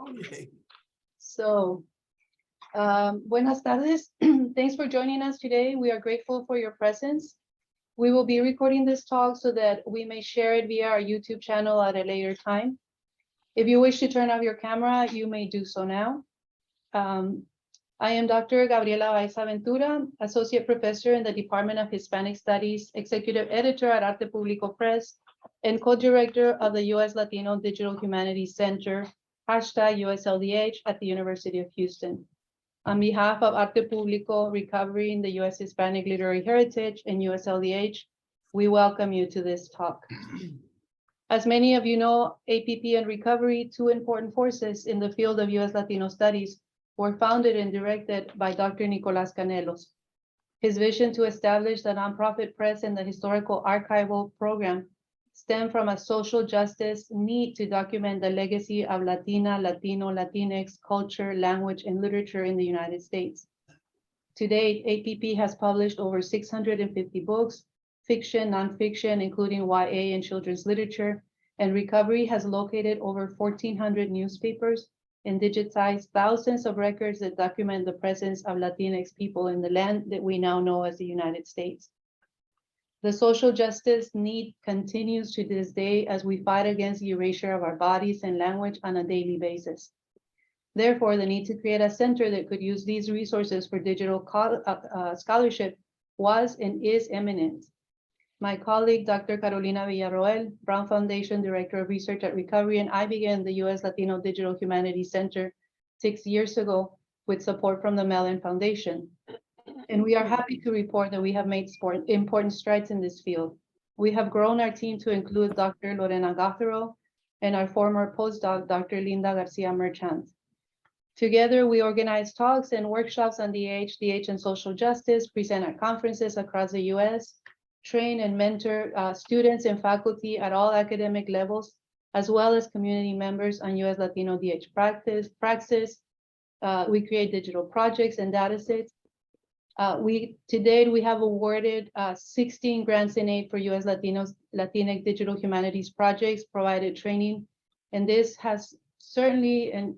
Okay. So, buenas tardes. Thanks for joining us today. We are grateful for your presence. We will be recording this talk so that we may share it via our YouTube channel at a later time. If you wish to turn off your camera, you may do so now. I am Dr. Gabriela Ventura, Associate Professor in the Department of Hispanic Studies, Executive Editor at Arte Público Press, and Co-Director of the US Latino Digital Humanities Center, #USLDH at the University of Houston. On behalf of Arte Público, Recovering the US Hispanic Literary Heritage, and USLDH, we welcome you to this talk. As many of you know, APP and Recovery, two important forces in the field of US Latino studies, were founded and directed by Dr. Nicolás Canelos. His vision to establish the nonprofit press and the historical archival program stemmed from a social justice need to document the legacy of Latina, Latino, Latinx culture, language, and literature in the United States. To date, APP has published over 650 books, fiction, nonfiction, including YA and children's literature, and Recovery has located over 1,400 newspapers and digitized thousands of records that document the presence of Latinx people in the land that we now know as the United States. The social justice need continues to this day as we fight against the erasure of our bodies and language on a daily basis. Therefore, the need to create a center that could use these resources for digital scholarship was and is imminent. My colleague, Dr. Carolina Villarroel, Brown Foundation Director of Research at Recovery, and I began the US Latino Digital Humanities Center 6 years ago with support from the Mellon Foundation. And we are happy to report that we have made important strides in this field. We have grown our team to include Dr. Lorena Gathero and our former postdoc, Dr. Linda Garcia Merchant. Together, we organize talks and workshops on DH and social justice, present at conferences across the US, train and mentor students and faculty at all academic levels, as well as community members on US Latino DH praxis. We create digital projects and data sets. To date, we have awarded 16 grants in aid for US Latinx digital humanities projects, provided training, and this has certainly and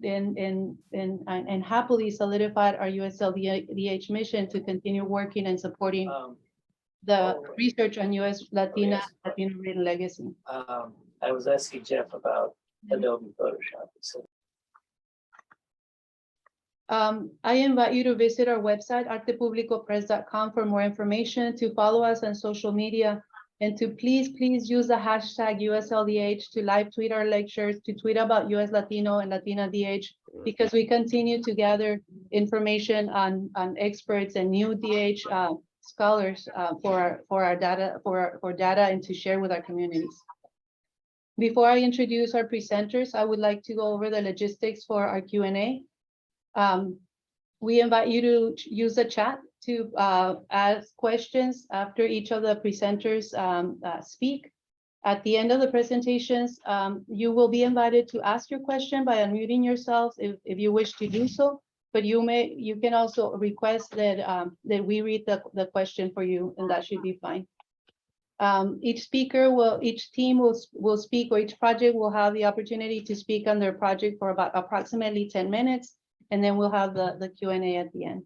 happily solidified our USLDH mission to continue working and supporting the research on US Latino written legacy. I was asking Jeff about Adobe Photoshop. So. I invite you to visit our website, artepublicopress.com, for more information, to follow us on social media, and to please use the hashtag USLDH to live tweet our lectures, to tweet about US Latino and Latina DH, because we continue to gather information on experts and new DH scholars for our data and to share with our communities. Before I introduce our presenters, I would like to go over the logistics for our Q&A. We invite you to use the chat to ask questions after each of the presenters speak. At the end of the presentations, you will be invited to ask your question by unmuting yourselves if you wish to do so, but you can also request that we read the question for you, and that should be fine. Each team will speak, or each project will have the opportunity to speak on their project for about approximately 10 minutes. And then we'll have the Q&A at the end.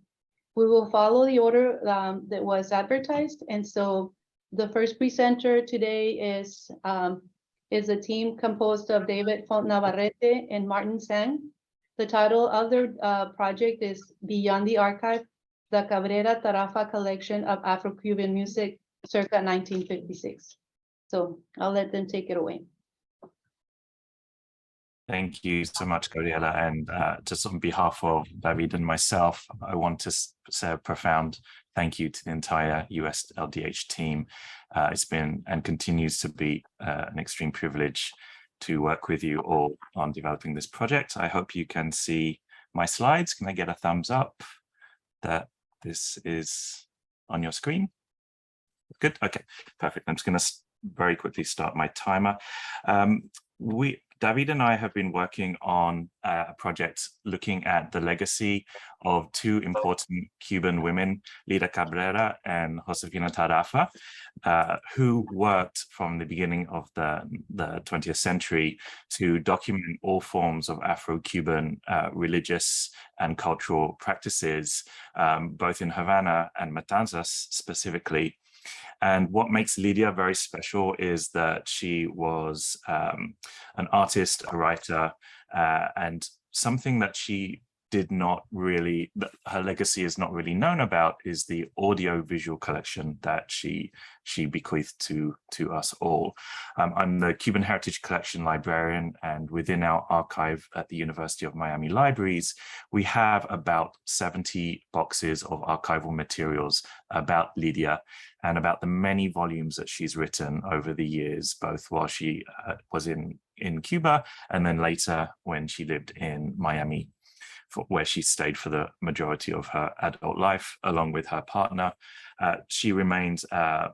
We will follow the order that was advertised. And so the first presenter today is a team composed of David Font-Navarrete and Martin Tsang. The title of their project is Beyond the Archive, the Cabrera-Tarafa collection of Afro-Cuban music circa 1956. So I'll let them take it away. Thank you so much, Gabriela. And just on behalf of David and myself, I want to say a profound thank you to the entire USLDH team. It's been and continues to be an extreme privilege to work with you all on developing this project. I hope you can see my slides. Can I get a thumbs up that this is on your screen? Good. Okay, perfect. I'm just going to very quickly start my timer. David and I have been working on a project looking at the legacy of two important Cuban women, Lida Cabrera and Josefina Tarafa, who worked from the beginning of the 20th century to document all forms of Afro-Cuban religious and cultural practices, both in Havana and Matanzas specifically. And what makes Lydia very special is that she was an artist, a writer, and something that she did not really, that her legacy is not really known about, is the audio-visual collection that she bequeathed to us all. I'm the Cuban Heritage Collection librarian, and within our archive at the University of Miami Libraries, we have about 70 boxes of archival materials about Lydia and about the many volumes that she's written over the years, both while she was in Cuba and then later when she lived in Miami, where she stayed for the majority of her adult life, along with her partner. She remains a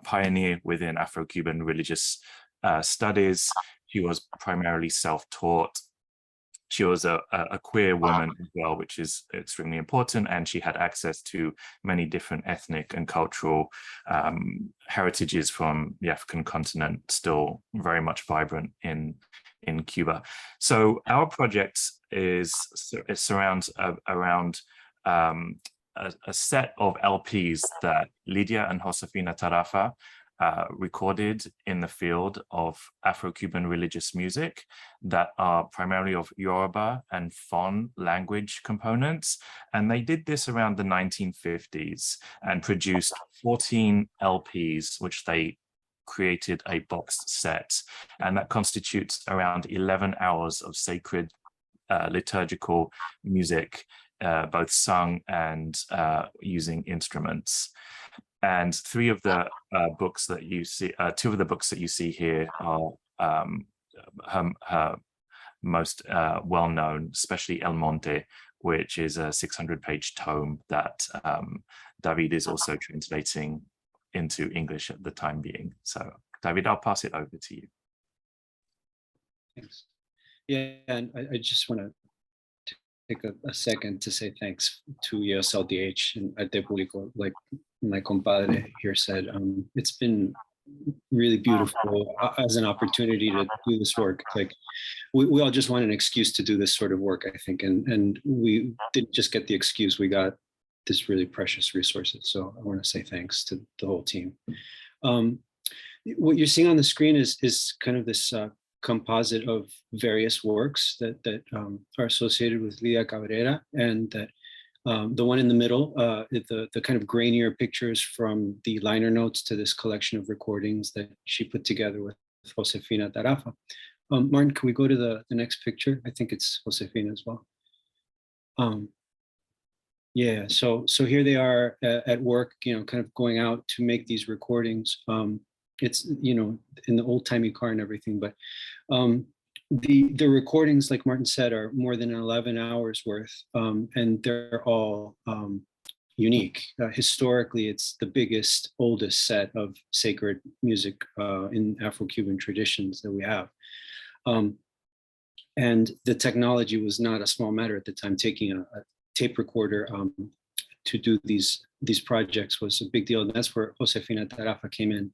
pioneer within Afro-Cuban religious studies. She was primarily self-taught. She was a queer woman as well, which is extremely important, and she had access to many different ethnic and cultural heritages from the African continent, still very much vibrant in Cuba. So our project surrounds around a set of LPs that Lydia and Josefina Tarafa recorded in the field of Afro-Cuban religious music that are primarily of Yoruba and Fon language components. And they did this around the 1950s and produced 14 LPs, which they created a boxed set. And that constitutes around 11 hours of sacred liturgical music, both sung and using instruments. And three of the books that you see, two of the books that you see here are her most well-known, especially El Monte, which is a 600-page tome that David is also translating into English at the time being. So David, I'll pass it over to you. Thanks. Yeah, and I just want to take a second to say thanks to USLDH and Arte Público, like my compadre here said. It's been really beautiful as an opportunity to do this work. Like we all just want an excuse to do this sort of work, I think, and we didn't just get the excuse, we got this really precious resources. So I want to say thanks to the whole team. What you're seeing on the screen is kind of this composite of various works that are associated with Lydia Cabrera, and that the one in the middle, the kind of grainier pictures from the liner notes to this collection of recordings that she put together with Josefina Tarafa. Martin, can we go to the next picture? I think it's Josefina as well. Yeah, so here they are at work, kind of going out to make these recordings. It's, in the old timey car and everything, but the recordings, like Martin said, are more than 11 hours worth, and they're all unique. Historically, it's the biggest, oldest set of sacred music in Afro-Cuban traditions that we have. And the technology was not a small matter at the time. Taking a tape recorder to do these projects was a big deal, and that's where Josefina Tarafa came in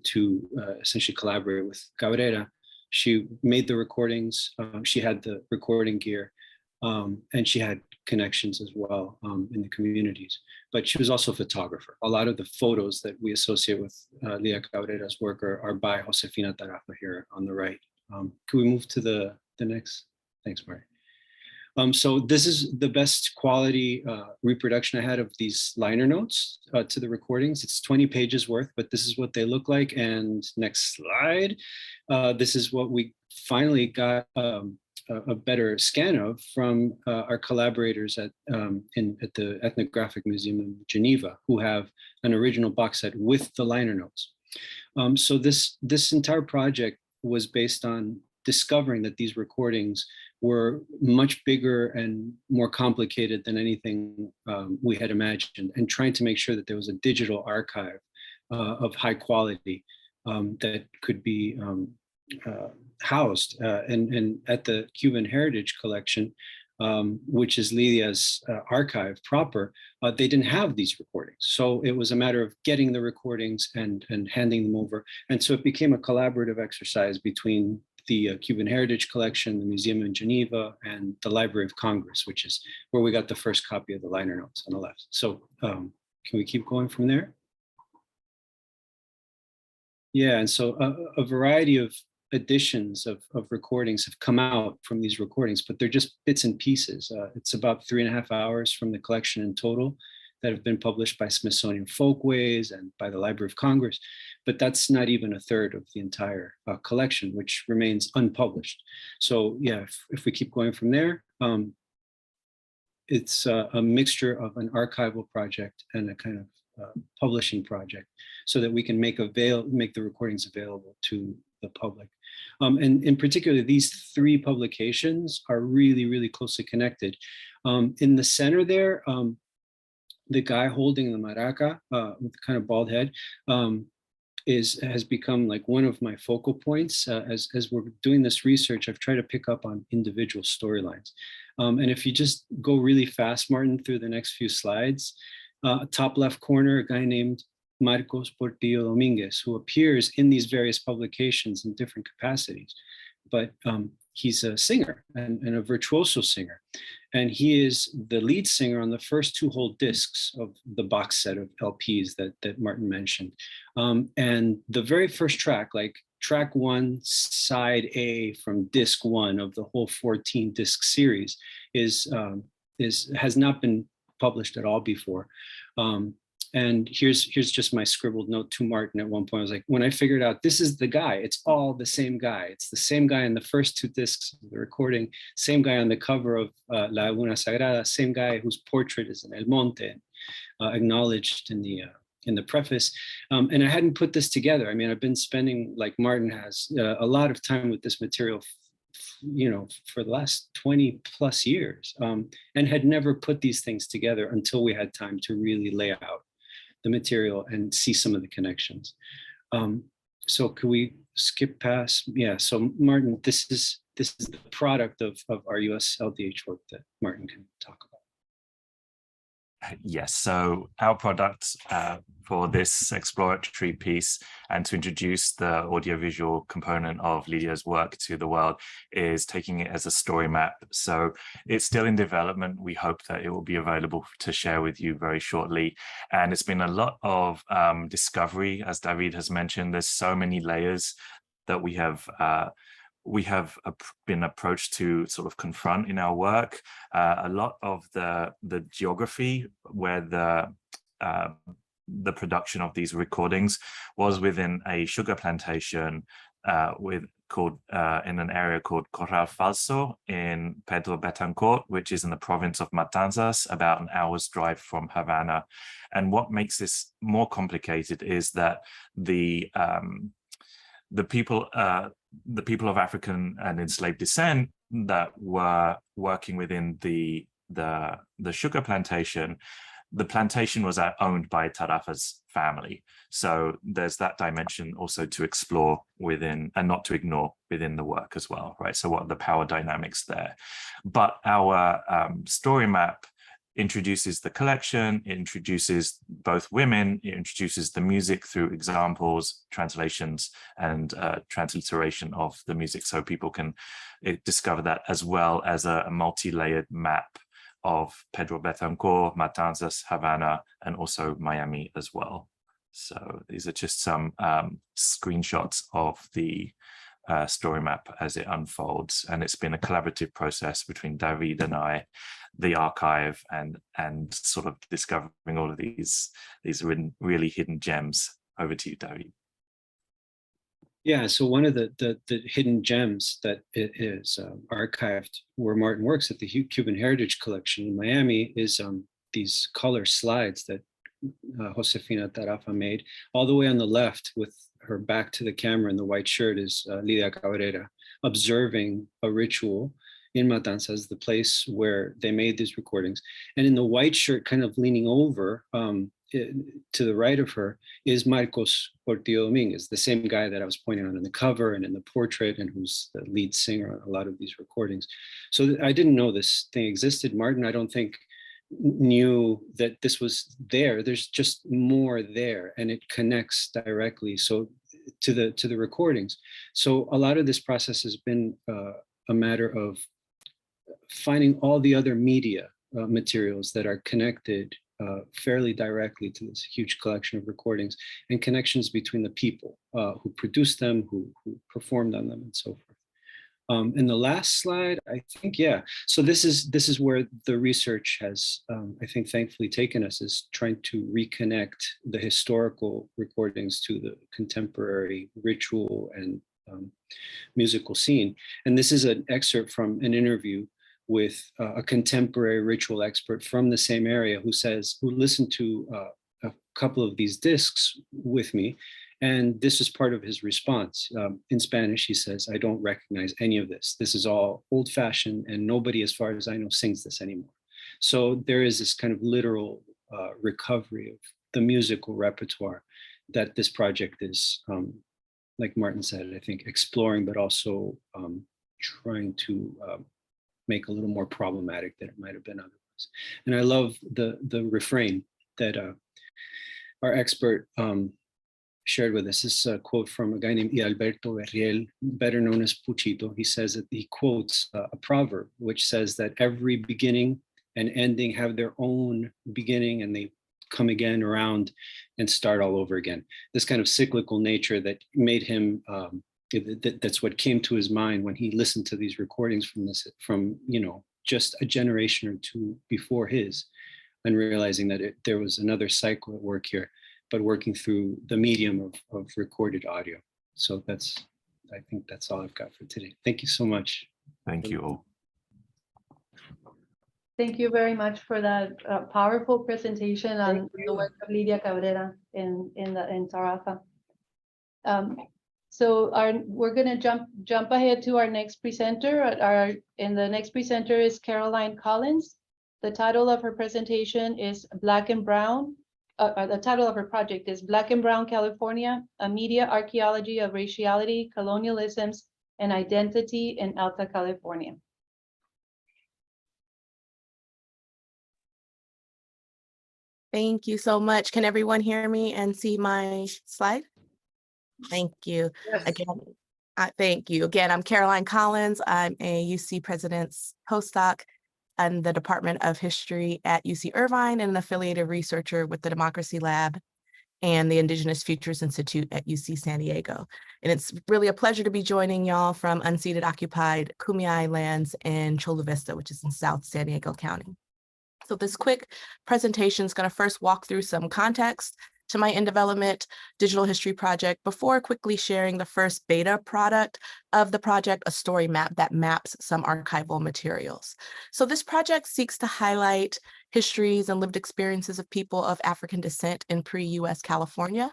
to essentially collaborate with Cabrera. She made the recordings, she had the recording gear, and she had connections as well in the communities. But she was also a photographer. A lot of the photos that we associate with Lydia Cabrera's work are by Josefina Tarafa here on the right. Can we move to the next? Thanks, Marty. So this is the best quality reproduction I had of these liner notes to the recordings. It's 20 pages worth, but this is what they look like. And next slide. This is what we finally got a better scan of from our collaborators at the Ethnographic Museum in Geneva, who have an original box set with the liner notes. So this entire project was based on discovering that these recordings were much bigger and more complicated than anything we had imagined, and trying to make sure that there was a digital archive of high quality that could be housed. And at the Cuban Heritage Collection, which is Lydia's archive proper, they didn't have these recordings. So it was a matter of getting the recordings and handing them over. And so it became a collaborative exercise between the Cuban Heritage Collection, the Museum in Geneva, and the Library of Congress, which is where we got the first copy of the liner notes on the left. So can we keep going from there? Yeah, and so a variety of editions of recordings have come out from these recordings, but they're just bits and pieces. It's about 3.5 hours from the collection in total that have been published by Smithsonian Folkways and by the Library of Congress, but that's not even a third of the entire collection, which remains unpublished. So yeah, if we keep going from there, it's a mixture of an archival project and a kind of publishing project, so that we can make the recordings available to the public. And in particular, these 3 publications are really, really closely connected. In the center there, the guy holding the maraca with kind of bald head has become like one of my focal points. As we're doing this research, I've tried to pick up on individual storylines. And if you just go really fast, Martin, through the next few slides, top left corner, a guy named Marcos Portillo Dominguez, who appears in these various publications in different capacities. But he's a singer and a virtuoso singer. And he is the lead singer on the first 2 whole discs of the box set of LPs that Martin mentioned. And the very first track, like track 1, side A from disc 1 of the whole 14 disc series has not been published at all before. And here's just my scribbled note to Martin at one point. I was like, when I figured out this is the guy, it's all the same guy. It's the same guy in the first 2 discs of the recording, same guy on the cover of La Laguna Sagrada, same guy whose portrait is in El Monte, acknowledged in the preface. And I hadn't put this together. I mean, I've been spending, like Martin has, a lot of time with this material for the last 20 plus years, and had never put these things together until we had time to really lay out the material and see some of the connections. So could we skip past? Yeah, so Martin, this is the product of our USLDH work that Martin can talk about. Yes, so our product for this exploratory piece and to introduce the audiovisual component of Lydia's work to the world is taking it as a story map. So it's still in development. We hope that it will be available to share with you very shortly. And it's been a lot of discovery, as David has mentioned. There's so many layers that we have been approached to sort of confront in our work. A lot of the geography where the production of these recordings was within a sugar plantation in an area called Corral Falso in Pedro Betancourt, which is in the province of Matanzas, about an hour's drive from Havana. And what makes this more complicated is that the people of African and enslaved descent that were working within the sugar plantation, the plantation was owned by Tarafa's family. So there's that dimension also to explore within, and not to ignore within the work as well, right? So what are the power dynamics there? But our story map introduces the collection, it introduces both women, it introduces the music through examples, translations, and transliteration of the music, so people can discover that, as well as a multi-layered map of Pedro Betancourt, Matanzas, Havana, and also Miami as well. So these are just some screenshots of the story map as it unfolds, and it's been a collaborative process between David and I, the archive, and sort of discovering all of these really hidden gems. Over to you, David. Yeah, so one of the hidden gems that is archived where Martin works at the Cuban Heritage Collection in Miami is these color slides that Josefina Tarafa made. All the way on the left, with her back to the camera in the white shirt, is Lydia Cabrera observing a ritual in Matanzas, the place where they made these recordings. And in the white shirt, kind of leaning over, to the right of her is Marcos Portillo Dominguez, the same guy that I was pointing out in the cover and in the portrait, and who's the lead singer on a lot of these recordings. So I didn't know this thing existed. Martin, I don't think, knew that this was there. There's just more there, and it connects directly to the recordings. So a lot of this process has been a matter of finding all the other media materials that are connected fairly directly to this huge collection of recordings, and connections between the people who produced them, who performed on them, and so forth. In the last slide, I think, yeah. So this is where the research has, I think, thankfully taken us, is trying to reconnect the historical recordings to the contemporary ritual and musical scene. And this is an excerpt from an interview with a contemporary ritual expert from the same area who listened to a couple of these discs with me. And this is part of his response. In Spanish, he says, "I don't recognize any of this. This is all old fashioned, and nobody, as far as I know, sings this anymore." So there is this kind of literal recovery of the musical repertoire that this project is, like Martin said, I think, exploring, but also trying to make a little more problematic than it might have been otherwise. And I love the refrain that our expert shared with us. This is a quote from a guy named Alberto Berriel, better known as Puchito. He says that he quotes a proverb which says that every beginning and ending have their own beginning, and they come again around and start all over again. This kind of cyclical nature that made him, that's what came to his mind when he listened to these recordings from just a generation or two before his, and realizing that there was another cycle at work here, but working through the medium of recorded audio. So I think that's all I've got for today. Thank you so much. Thank you all. Thank you very much for that powerful presentation on the work of Lidia Cabrera in Tarafa. So we're going to jump ahead to our next presenter. And the next presenter is Caroline Collins. The title of her presentation is Black and Brown. The title of her project is Black and Brown California, a media archaeology of raciality, colonialisms, and identity in Alta, California. Thank you so much. Can everyone hear me and see my slide? Thank you. Yes. Again, thank you. Again, I'm Caroline Collins. I'm a UC President's postdoc in the Department of History at UC Irvine and an affiliated researcher with the Democracy Lab and the Indigenous Futures Institute at UC San Diego. And it's really a pleasure to be joining y'all from unceded occupied Kumeyaay lands in Chula Vista, which is in South San Diego County. So this quick presentation is going to first walk through some context to my in-development digital history project before quickly sharing the first beta product of the project, a story map that maps some archival materials. So this project seeks to highlight histories and lived experiences of people of African descent in pre-US California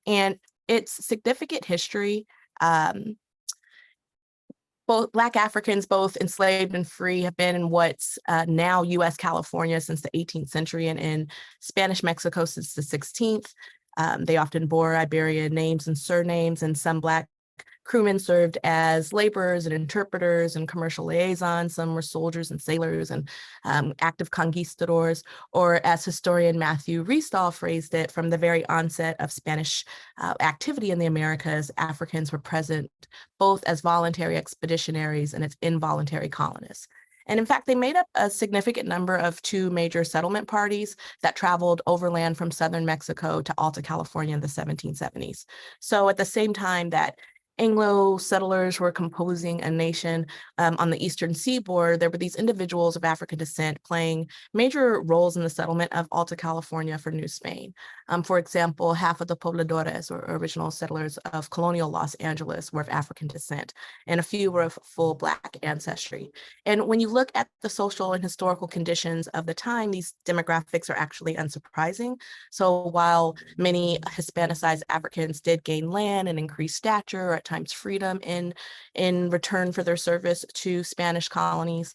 and its significant history. Both Black Africans, both enslaved and free, have been in what's now US California since the 18th century and in Spanish Mexico since the 16th. They often bore Iberian names and surnames, and some Black crewmen served as laborers and interpreters and commercial liaisons. Some were soldiers and sailors and active conquistadors, or as historian Matthew Riestall phrased it, from the very onset of Spanish activity in the Americas, Africans were present both as voluntary expeditionaries and as involuntary colonists. And in fact, they made up a significant number of two major settlement parties that traveled overland from southern Mexico to Alta, California in the 1770s. So at the same time that Anglo settlers were composing a nation on the eastern seaboard, there were these individuals of African descent playing major roles in the settlement of Alta California for New Spain. For example, half of the pobladores, or original settlers of colonial Los Angeles, were of African descent, and a few were of full Black ancestry. And when you look at the social and historical conditions of the time, these demographics are actually unsurprising. So while many Hispanicized Africans did gain land and increase stature, at times freedom in return for their service to Spanish colonies.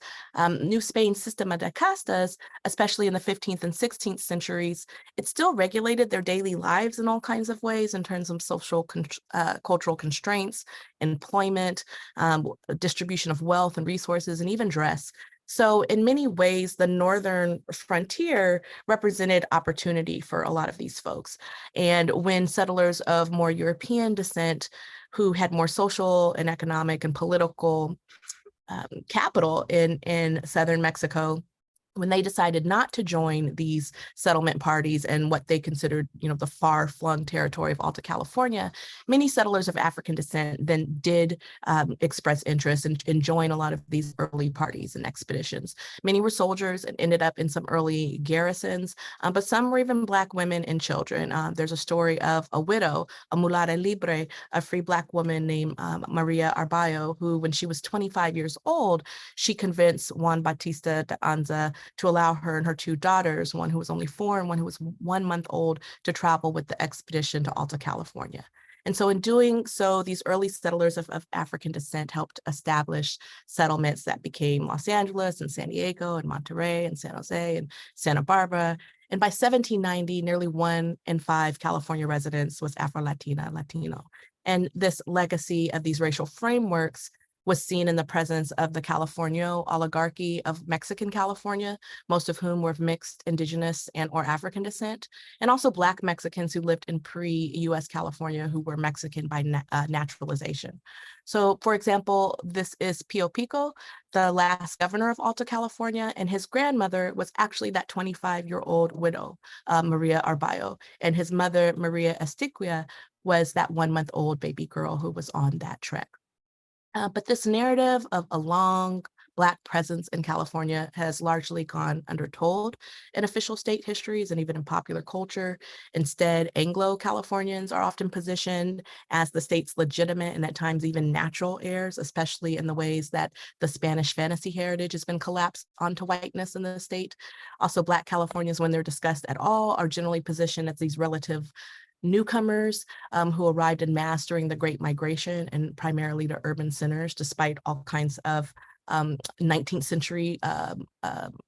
New Spain's Sistema de Castas, especially in the 15th and 16th centuries, it still regulated their daily lives in all kinds of ways in terms of social, cultural constraints, employment, distribution of wealth and resources, and even dress. So in many ways, the northern frontier represented opportunity for a lot of these folks. And when settlers of more European descent who had more social and economic and political capital in southern Mexico, when they decided not to join these settlement parties and what they considered, the far-flung territory of Alta California, many settlers of African descent then did express interest and join a lot of these early parties and expeditions. Many were soldiers and ended up in some early garrisons, but some were even Black women and children. There's a story of a widow, a mulata libre, a free Black woman named Maria Arballo, who, when she was 25 years old, she convinced Juan Bautista de Anza to allow her and her two daughters, one who was only 4 and one who was 1 month old, to travel with the expedition to Alta California. And so in doing so, these early settlers of African descent helped establish settlements that became Los Angeles and San Diego and Monterey and San Jose and Santa Barbara. And by 1790, nearly 1 in 5 California residents was Afro-Latina, Latino. And this legacy of these racial frameworks was seen in the presence of the Californio oligarchy of Mexican California, most of whom were of mixed Indigenous and or African descent, and also Black Mexicans who lived in pre-US California who were Mexican by naturalization. So for example, this is Pio Pico, the last governor of Alta California, and his grandmother was actually that 25-year-old widow, Maria Arballo, and his mother, Maria Estiquia, was that 1-month-old baby girl who was on that trek. But this narrative of a long Black presence in California has largely gone undertold in official state histories and even in popular culture. Instead, Anglo-Californians are often positioned as the state's legitimate and at times even natural heirs, especially in the ways that the Spanish fantasy heritage has been collapsed onto whiteness in the state. Also, Black Californians, when they're discussed at all, are generally positioned as these relative newcomers who arrived in mass during the Great Migration and primarily to urban centers, despite all kinds of 19th century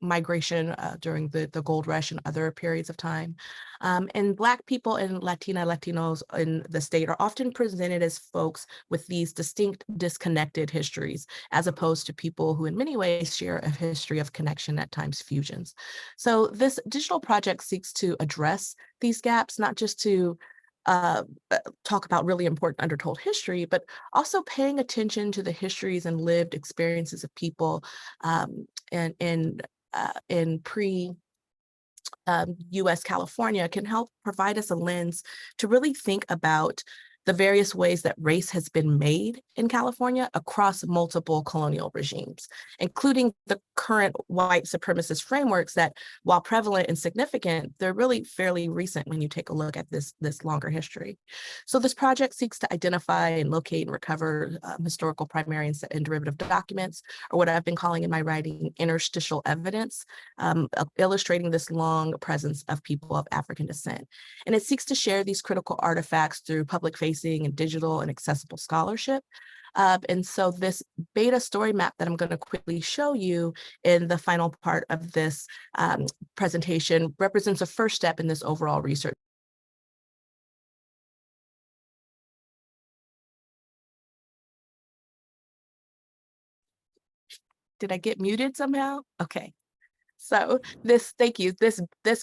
migration during the gold rush and other periods of time. And Black people and Latinos in the state are often presented as folks with these distinct, disconnected histories, as opposed to people who in many ways share a history of connection, at times fusions. So this digital project seeks to address these gaps, not just to talk about really important undertold history, but also paying attention to the histories and lived experiences of people in pre-US California can help provide us a lens to really think about the various ways that race has been made in California across multiple colonial regimes, including the current white supremacist frameworks that, while prevalent and significant, they're really fairly recent when you take a look at this longer history. So this project seeks to identify and locate and recover historical primary and derivative documents, or what I've been calling in my writing interstitial evidence, illustrating this long presence of people of African descent. And it seeks to share these critical artifacts through public-facing and digital and accessible scholarship. And so this beta story map that I'm going to quickly show you in the final part of this presentation represents a first step in this overall research. Did I get muted somehow? Okay. So thank you. This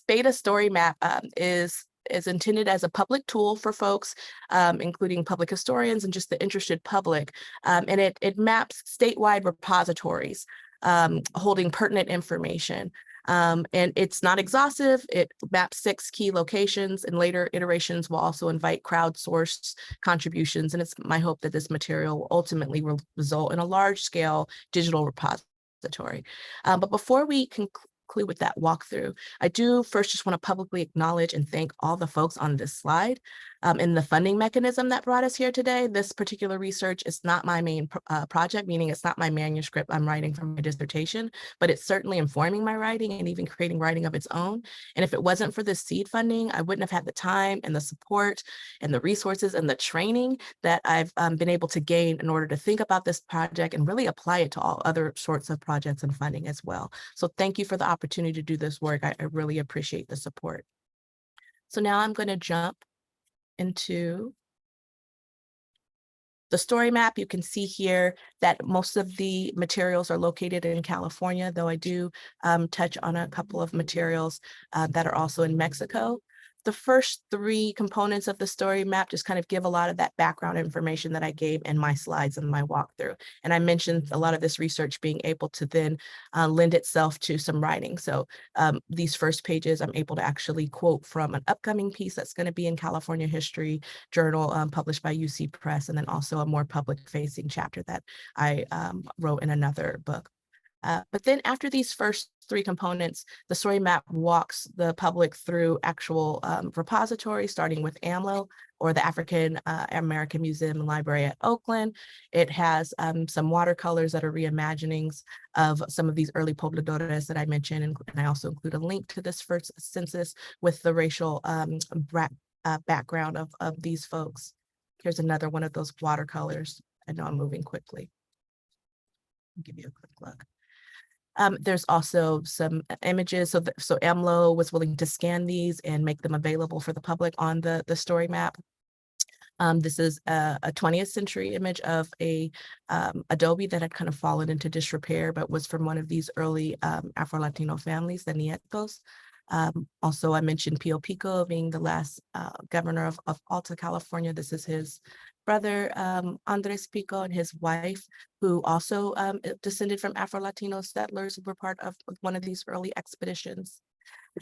beta story map is intended as a public tool for folks, including public historians and just the interested public. And it maps statewide repositories holding pertinent information. And it's not exhaustive. It maps 6 key locations, and later iterations will also invite crowdsourced contributions. And it's my hope that this material will ultimately result in a large-scale digital repository. But before we conclude with that walkthrough, I do first just want to publicly acknowledge and thank all the folks on this slide. in the funding mechanism that brought us here today. This particular research is not my main project, meaning it's not my manuscript I'm writing for my dissertation, but it's certainly informing my writing and even creating writing of its own. And if it wasn't for this seed funding, I wouldn't have had the time and the support and the resources and the training that I've been able to gain in order to think about this project and really apply it to all other sorts of projects and funding as well. So thank you for the opportunity to do this work. I really appreciate the support. So now I'm going to jump into the story map. You can see here that most of the materials are located in California, though I do touch on a couple of materials that are also in Mexico. The first three components of the story map just kind of give a lot of that background information that I gave in my slides and my walkthrough. And I mentioned a lot of this research being able to then lend itself to some writing. So these first pages, I'm able to actually quote from an upcoming piece that's going to be in California History Journal published by UC Press, and then also a more public-facing chapter that I wrote in another book. But then after these first three components, the story map walks the public through actual repositories, starting with AMLO, or the African American Museum and Library at Oakland. It has some watercolors that are reimaginings of some of these early pobladores that I mentioned, and I also include a link to this first census with the racial background of these folks. Here's another one of those watercolors. I know I'm moving quickly. I'll give you a quick look. There's also some images. So AMLO was willing to scan these and make them available for the public on the story map. This is a 20th century image of a adobe that had kind of fallen into disrepair, but was from one of these early Afro-Latino families, the Nietos. Also, I mentioned Pio Pico being the last governor of Alta, California. This is his brother, Andres Pico, and his wife, who also descended from Afro-Latino settlers who were part of one of these early expeditions.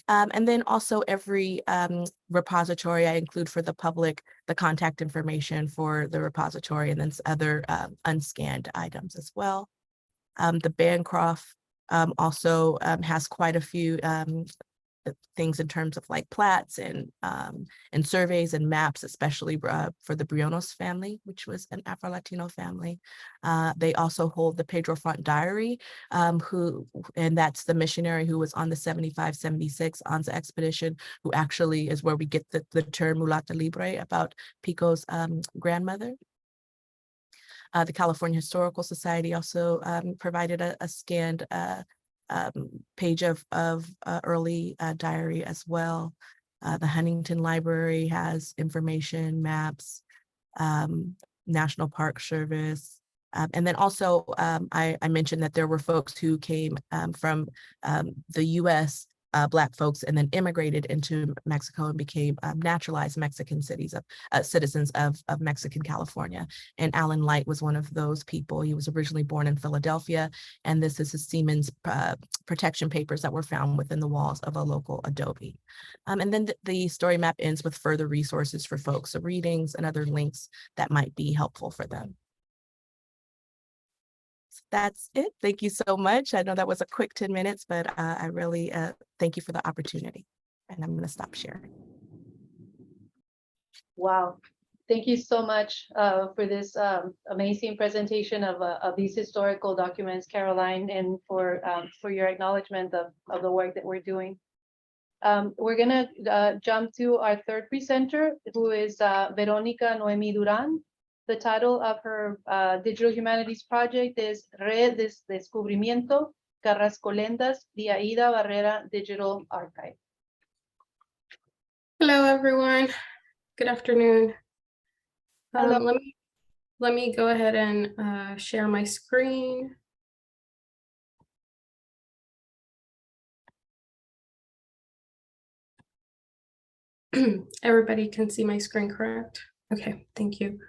And then also every repository I include for the public, the contact information for the repository, and then other unscanned items as well. The Bancroft also has quite a few things in terms of like plats and surveys and maps, especially for the Briones family, which was an Afro-Latino family. They also hold the Pedro Font diary, and that's the missionary who was on the 75-76 Anza expedition, who actually is where we get the term mulata libre about Pico's grandmother. The California Historical Society also provided a scanned page of early diary as well. The Huntington Library has information, maps, National Park Service. And then also, I mentioned that there were folks who came from the US, Black folks, and then immigrated into Mexico and became naturalized Mexican citizens of Mexican California. And Alan Light was one of those people. He was originally born in Philadelphia, and this is his Siemens protection papers that were found within the walls of a local adobe. And then the story map ends with further resources for folks, so readings and other links that might be helpful for them. That's it. Thank you so much. I know that was a quick 10 minutes, but I really thank you for the opportunity. And I'm going to stop sharing. Wow. Thank you so much for this amazing presentation of these historical documents, Caroline, and for your acknowledgement of the work that we're doing. We're going to jump to our third presenter, who is Verónica Noemi Duran. The title of her Digital Humanities project is Redescubrimiento, Carrascolendas, the Aida Barrera Digital Archive. Hello, everyone. Good afternoon. Hello. Let me go ahead and share my screen. Everybody can see my screen, correct? Okay, thank you.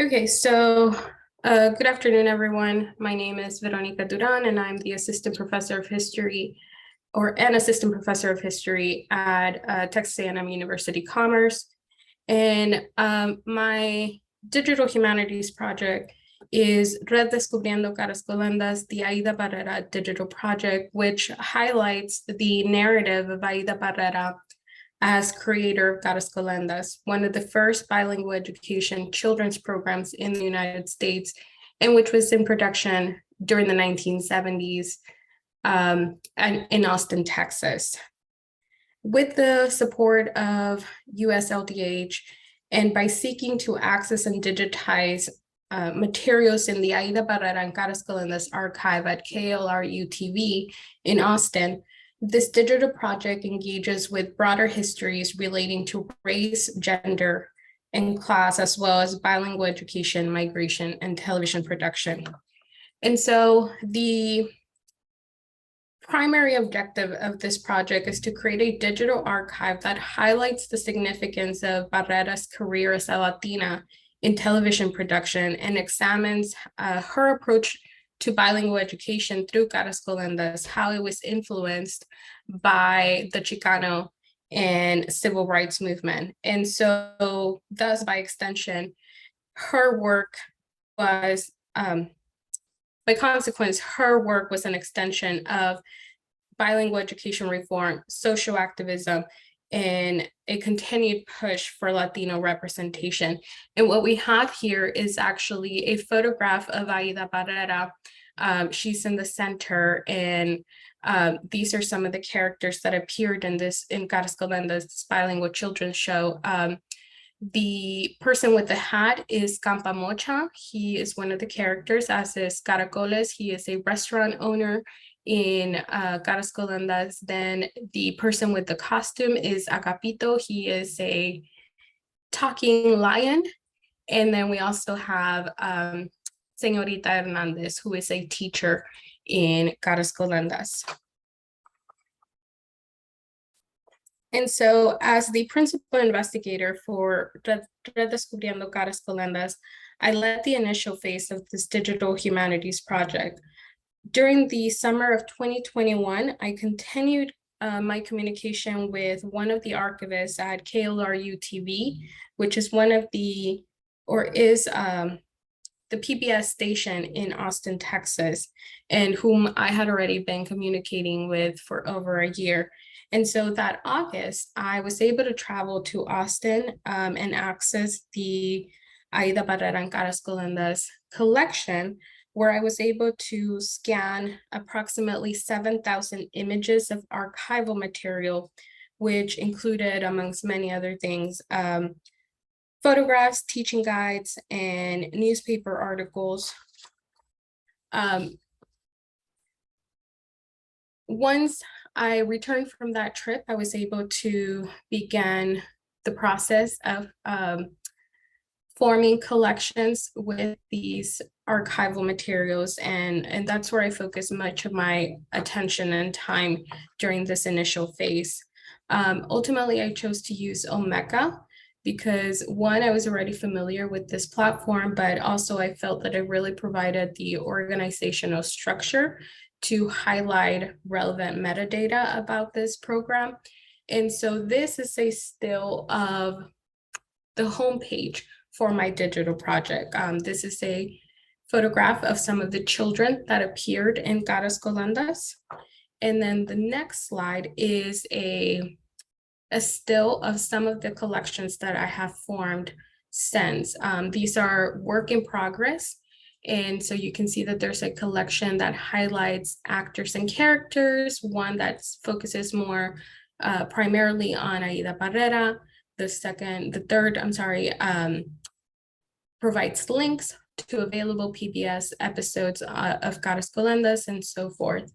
Okay, so good afternoon, everyone. My name is Verónica Duran, and I'm the assistant professor of history, or an assistant professor of history at Texas A&M University Commerce. And my digital humanities project is Redescubriendo Caras Colendas, the Aida Barrera Digital Project, which highlights the narrative of Aida Barrera as creator of Caras Colendas, one of the first bilingual education children's programs in the United States, and which was in production during the 1970s and in Austin, Texas. With the support of USLDH, and by seeking to access and digitize materials in the Aida Barrera and Caras Colendas archive at KLRU-TV in Austin, this digital project engages with broader histories relating to race, gender, and class, as well as bilingual education, migration, and television production. And so the primary objective of this project is to create a digital archive that highlights the significance of Barrera's career as a Latina in television production and examines her approach to bilingual education through Caras Colendas, how it was influenced by the Chicano and civil rights movement. And so thus, by extension, her work was, by consequence, her work was an extension of bilingual education reform, social activism, and a continued push for Latino representation. And what we have here is actually a photograph of Aida Barrera. She's in the center, and these are some of the characters that appeared in Caras Colendas bilingual children's show. The person with the hat is Campamocha. He is one of the characters, as is Caracoles. He is a restaurant owner in Caras Colendas. Then the person with the costume is Agapito. He is a talking lion. And then we also have Señorita Hernandez, who is a teacher in Caras Colendas. And so as the principal investigator for Redescubriendo Caras Colendas, I led the initial phase of this digital humanities project. During the summer of 2021, I continued my communication with one of the archivists at KLRU-TV, which is one of the, or is the PBS station in Austin, Texas, and whom I had already been communicating with for over a year. And so that August, I was able to travel to Austin and access the Aida Barrera and Caras Colendas collection, where I was able to scan approximately 7,000 images of archival material, which included, amongst many other things, photographs, teaching guides, and newspaper articles. Once I returned from that trip, I was able to begin the process of forming collections with these archival materials, and that's where I focus much of my attention and time during this initial phase. Ultimately, I chose to use Omeka because, one, I was already familiar with this platform, but also I felt that it really provided the organizational structure to highlight relevant metadata about this program. And so this is a still of the homepage for my digital project. This is a photograph of some of the children that appeared in Caras Colendas. And then the next slide is a still of some of the collections that I have formed since. These are work in progress. And so you can see that there's a collection that highlights actors and characters, one that focuses more primarily on Aida Barrera. The third, provides links to available PBS episodes of Caras Colendas and so forth.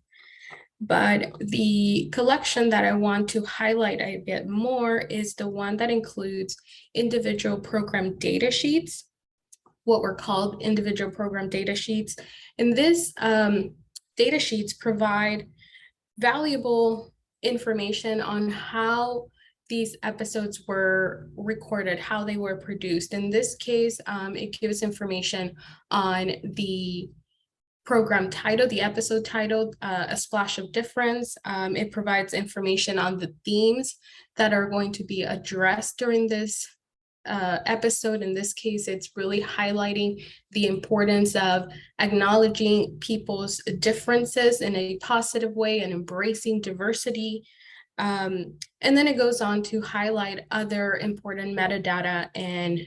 But the collection that I want to highlight a bit more is the one that includes individual program data sheets, what were called individual program data sheets. And this data sheets provide valuable information on how these episodes were recorded, how they were produced. In this case, it gives information on the program title, the episode title, A Splash of Difference. It provides information on the themes that are going to be addressed during this episode. In this case, it's really highlighting the importance of acknowledging people's differences in a positive way and embracing diversity. And then it goes on to highlight other important metadata and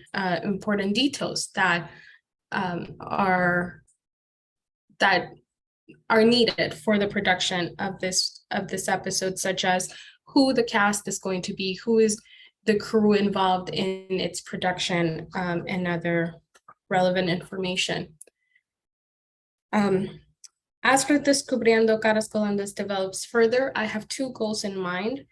important details that are needed for the production of this episode, such as who the cast is going to be, who is the crew involved in its production, and other relevant information. As for Descubriendo Caras Colandas develops further, I have two goals in mind.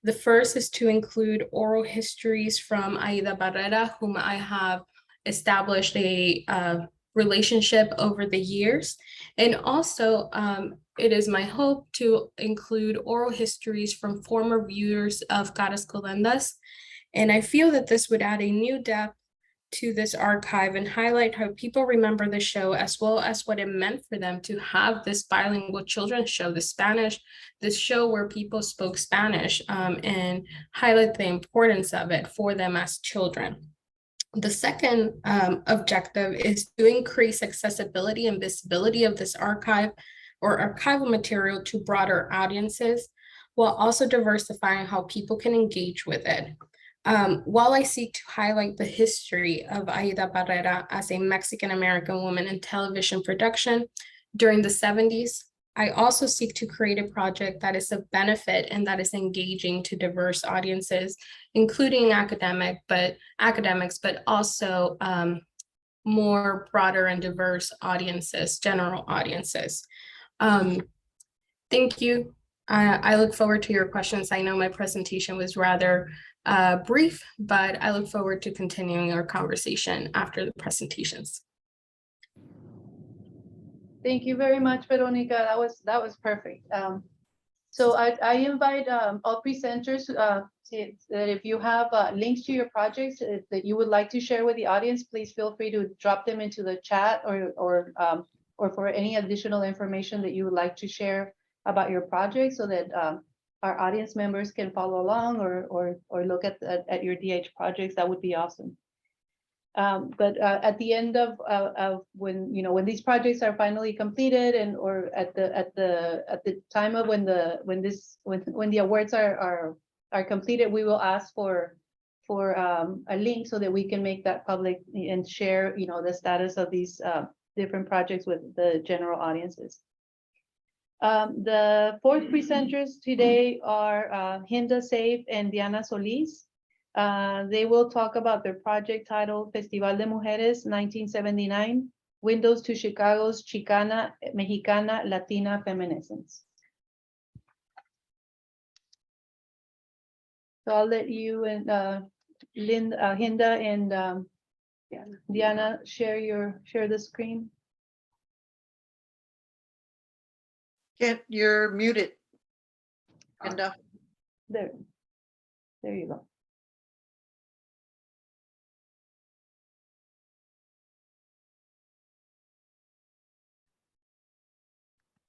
The first is to include oral histories from Aida Barrera, whom I have established a relationship over the years. And also, it is my hope to include oral histories from former viewers of Caras Colandas. And I feel that this would add a new depth to this archive and highlight how people remember the show, as well as what it meant for them to have this bilingual children's show, this show where people spoke Spanish, and highlight the importance of it for them as children. The second objective is to increase accessibility and visibility of this archive or archival material to broader audiences, while also diversifying how people can engage with it. While I seek to highlight the history of Aida Barrera as a Mexican-American woman in television production during the 70s, I also seek to create a project that is of benefit and that is engaging to diverse audiences, including academics, but also more broader and diverse audiences, general audiences. Thank you. I look forward to your questions. I know my presentation was rather brief, but I look forward to continuing our conversation after the presentations. Thank you very much, Veronica. That was perfect. So I invite all presenters that if you have links to your projects that you would like to share with the audience, please feel free to drop them into the chat or for any additional information that you would like to share about your project, so that our audience members can follow along or look at your DH projects. That would be awesome. But at the end of when these projects are finally completed, or at the time of when the awards are completed, we will ask for a link so that we can make that public and share the status of these different projects with the general audiences. The fourth presenters today are Hinda Saif and Diana Solis. They will talk about their project titled Festival de Mujeres 1979, Windows to Chicago's Chicana, Mexicana, Latina Feminiscence. So I'll let you and Hinda and Diana share the screen. You're muted. Hinda. There you go.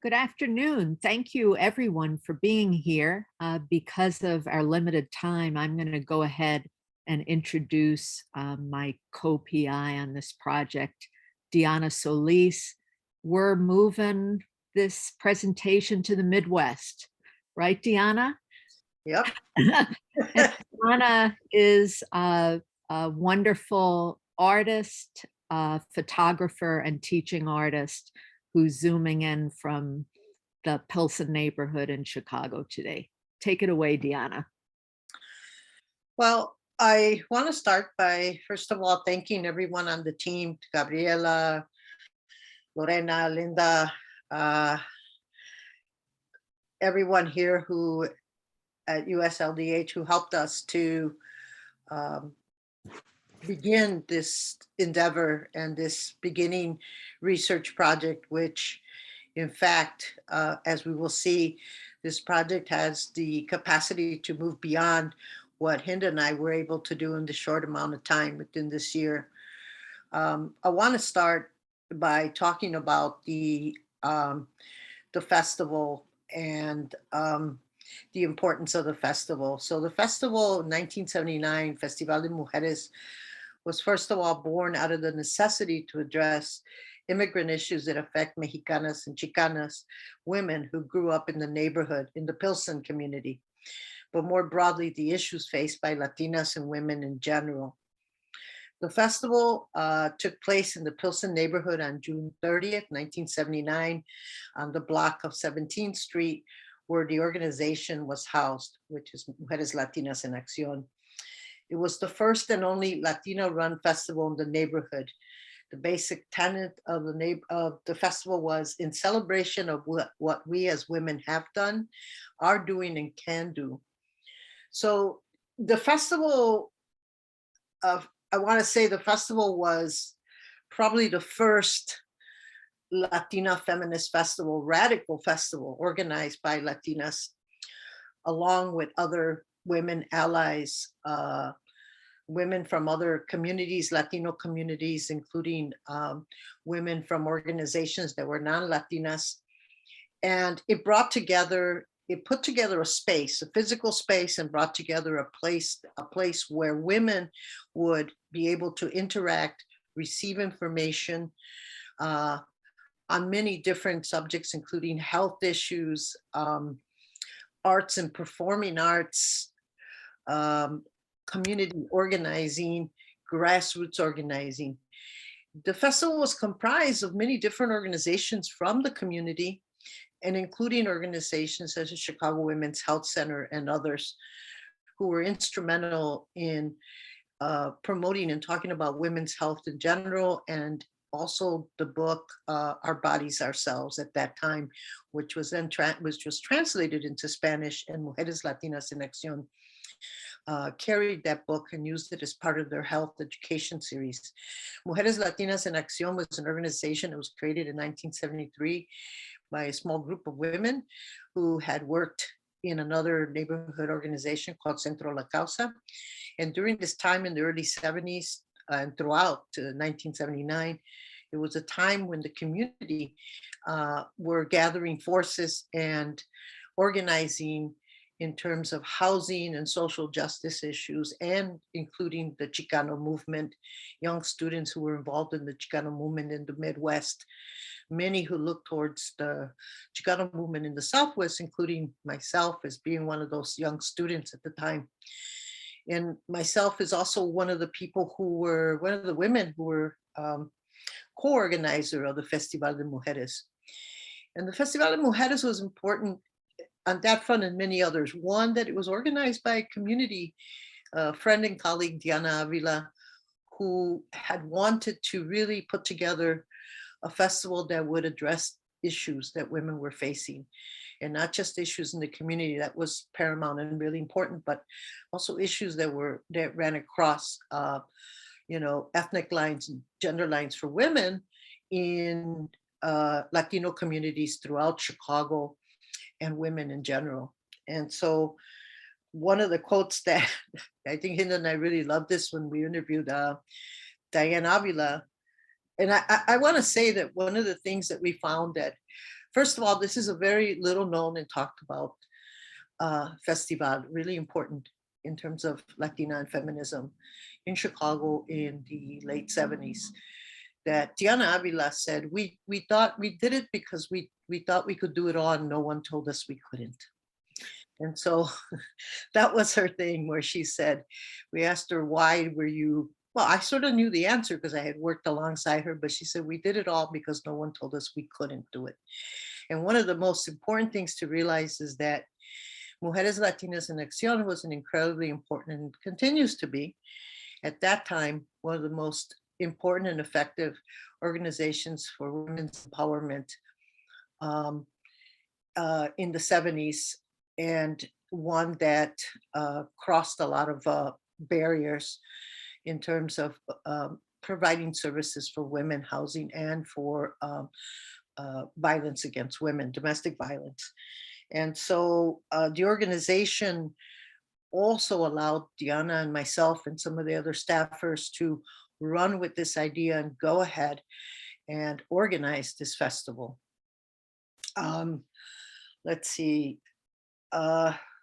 Good afternoon. Thank you everyone for being here. Because of our limited time, I'm going to go ahead and introduce my co-PI on this project, Diana Solis. We're moving this presentation to the Midwest, right, Diana? Yep. Diana is a wonderful artist, photographer, and teaching artist who's zooming in from the Pilsen neighborhood in Chicago today. Take it away, Diana. Well, I want to start by, first of all, thanking everyone on the team, Gabriela, Lorena, Linda, everyone here who at USLDH who helped us to begin this endeavor and this beginning research project, which in fact, as we will see, this project has the capacity to move beyond what Hinda and I were able to do in the short amount of time within this year. I want to start by talking about the festival and the importance of the festival. So the festival, 1979, Festival de Mujeres, was first of all born out of the necessity to address immigrant issues that affect Mexicanas and Chicanas women who grew up in the neighborhood, in the Pilsen community, but more broadly, the issues faced by Latinas and women in general. The festival took place in the Pilsen neighborhood on June 30th, 1979, on the block of 17th Street, where the organization was housed, which is Mujeres Latinas en Acción. It was the first and only Latino-run festival in the neighborhood. The basic tenet of the festival was in celebration of what we as women have done, are doing, and can do. So the festival I want to say the festival was probably the first Latina feminist festival, radical festival organized by Latinas, along with other women allies, women from other communities, Latino communities, including women from organizations that were non-Latinas. And it brought together, it put together a space, a physical space, and brought together a place where women would be able to interact, receive information on many different subjects, including health issues, arts and performing arts, community organizing, grassroots organizing. The festival was comprised of many different organizations from the community, and including organizations such as Chicago Women's Health Center and others who were instrumental in promoting and talking about women's health in general, and also the book Our Bodies, Ourselves at that time, which was then translated into Spanish, and Mujeres Latinas en Acción carried that book and used it as part of their health education series. Mujeres Latinas en Acción was an organization that was created in 1973 by a small group of women who had worked in another neighborhood organization called Centro La Causa. And during this time in the early 70s and throughout 1979, it was a time when the community were gathering forces and organizing in terms of housing and social justice issues, and including the Chicano movement, young students who were involved in the Chicano movement in the Midwest, many who looked towards the Chicano movement in the Southwest, including myself as being one of those young students at the time. And myself is also one of the people who were, one of the women who were co-organizer of the Festival de Mujeres. And the Festival de Mujeres was important on that front and many others. One, that it was organized by a community friend and colleague, Diana Avila, who had wanted to really put together a festival that would address issues that women were facing, and not just issues in the community. That was paramount and really important, but also issues that ran across ethnic lines and gender lines for women in Latino communities throughout Chicago, and women in general. And so one of the quotes that I think Hinda and I really loved this when we interviewed Diane Avila. And I want to say that one of the things that we found that, first of all, this is a very little known and talked about festival, really important in terms of Latina and feminism in Chicago in the late 70s. That Diana Avila said, we thought we did it because we thought we could do it all, and no one told us we couldn't. And so that was her thing, where she said, we asked her, why were you, well, I sort of knew the answer because I had worked alongside her, but she said, we did it all because no one told us we couldn't do it. And one of the most important things to realize is that Mujeres Latinas en Acción was an incredibly important, and continues to be, at that time, one of the most important and effective organizations for women's empowerment in the 70s, and one that crossed a lot of barriers in terms of providing services for women, housing, and for violence against women, domestic violence. And so the organization also allowed Diana and myself and some of the other staffers to run with this idea and go ahead and organize this festival. Let's see.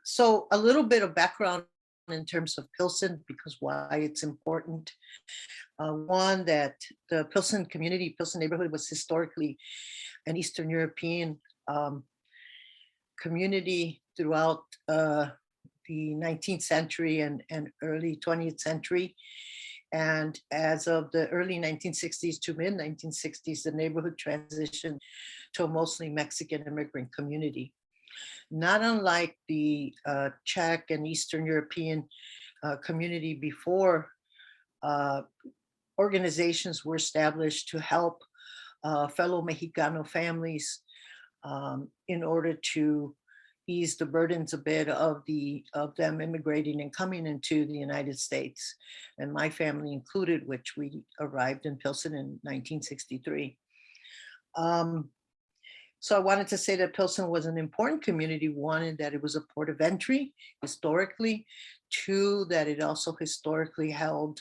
So a little bit of background in terms of Pilsen because why it's important. One, that the Pilsen community, Pilsen neighborhood was historically an Eastern European community throughout the 19th century and early 20th century. And as of the early 1960s to mid 1960s, the neighborhood transitioned to a mostly Mexican immigrant community. Not unlike the Czech and Eastern European community before, organizations were established to help fellow Mexicano families in order to ease the burdens a bit of them immigrating and coming into the United States, and my family included, which we arrived in Pilsen in 1963. So I wanted to say that Pilsen was an important community, one, in that it was a port of entry historically, two, that it also historically held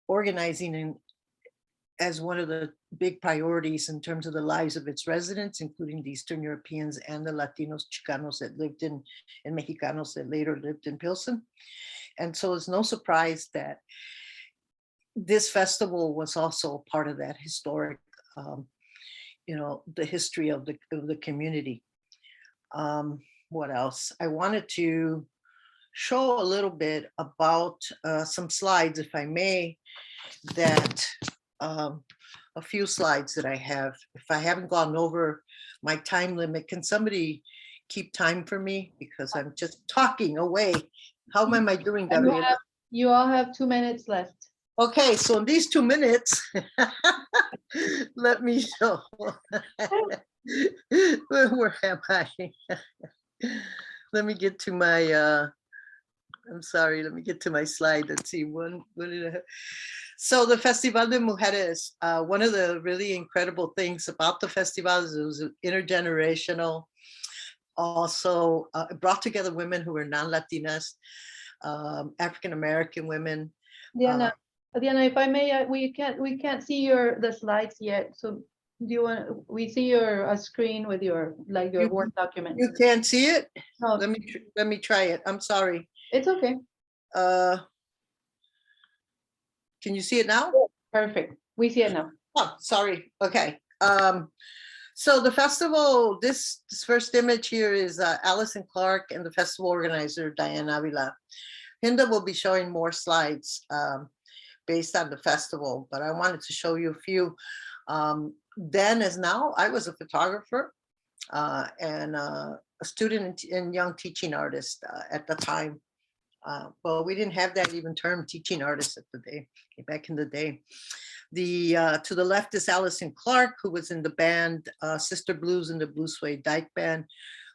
organizing in as one of the big priorities in terms of the lives of its residents, including the Eastern Europeans and the Latinos, Chicanos that lived in, and Mexicanos that later lived in Pilsen. And so it's no surprise that this festival was also part of that historic, the history of the community. What else? I wanted to show a little bit about some slides, if I may, that a few slides that I have. If I haven't gone over my time limit, can somebody keep time for me? Because I'm just talking away. How am I doing, Gabriela? You all have 2 minutes left. Okay, so in these 2 minutes, let me show. Where am I? Let me get to my, I'm sorry, let me get to my slide. Let's see, what did I have? So the Festival de Mujeres, one of the really incredible things about the festival is it was intergenerational. Also, it brought together women who were non-Latinas, African-American women. Diana, if I may, we can't see the slides yet. So do you want, we see your screen with your Word document. You can't see it? No, Let me try it. I'm sorry. it's okay. Can you see it now? Perfect. We see it now. Oh, sorry. Okay. So the festival, this first image here is Allison Clark and the festival organizer, Diana Avila. Hinda will be showing more slides based on the festival, but I wanted to show you a few. Then as now, I was a photographer and a student and young teaching artist at the time. Well, we didn't have that even term, teaching artist, back in the day. To the left is Allison Clark, who was in the band Sister Blues and the Blue Suede Dyke Band,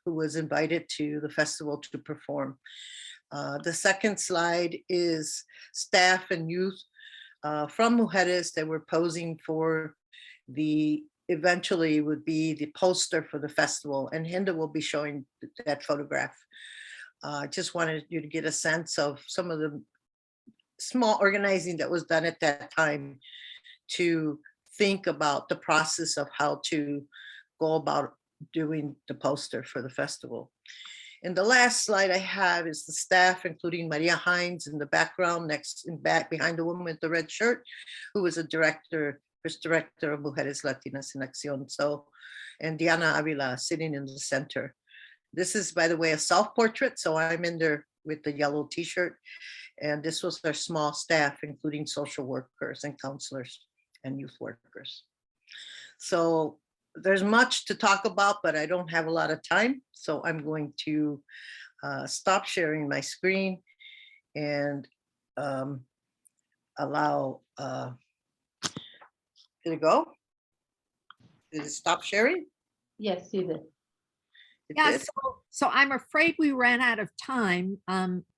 who was invited to the festival to perform. The second slide is staff and youth from Mujeres that were posing for eventually would be the poster for the festival, and Hinda will be showing that photograph. Just wanted you to get a sense of some of the small organizing that was done at that time to think about the process of how to go about doing the poster for the festival. And the last slide I have is the staff, including Maria Hines in the background, behind the woman with the red shirt, who was first director of Mujeres Latinas en Acción. So, and Diana Avila sitting in the center. This is, by the way, a self-portrait. So I'm in there with the yellow t-shirt. And this was our small staff, including social workers and counselors and youth workers. So there's much to talk about, but I don't have a lot of time. So I'm going to stop sharing my screen and allow, did it go? Did it stop sharing? Yes, you did. Yeah, so I'm afraid we ran out of time.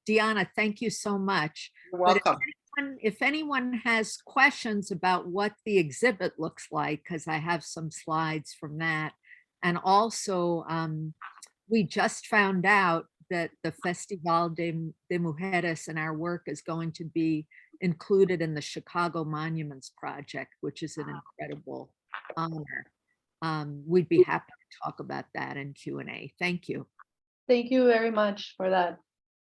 Diana, thank you so much. You're welcome. If anyone has questions about what the exhibit looks like, because I have some slides from that. And also, we just found out that the Festival de Mujeres and our work is going to be included in the Chicago Monuments Project, which is an incredible honor. We'd be happy to talk about that in Q&A. Thank you. Thank you very much for that.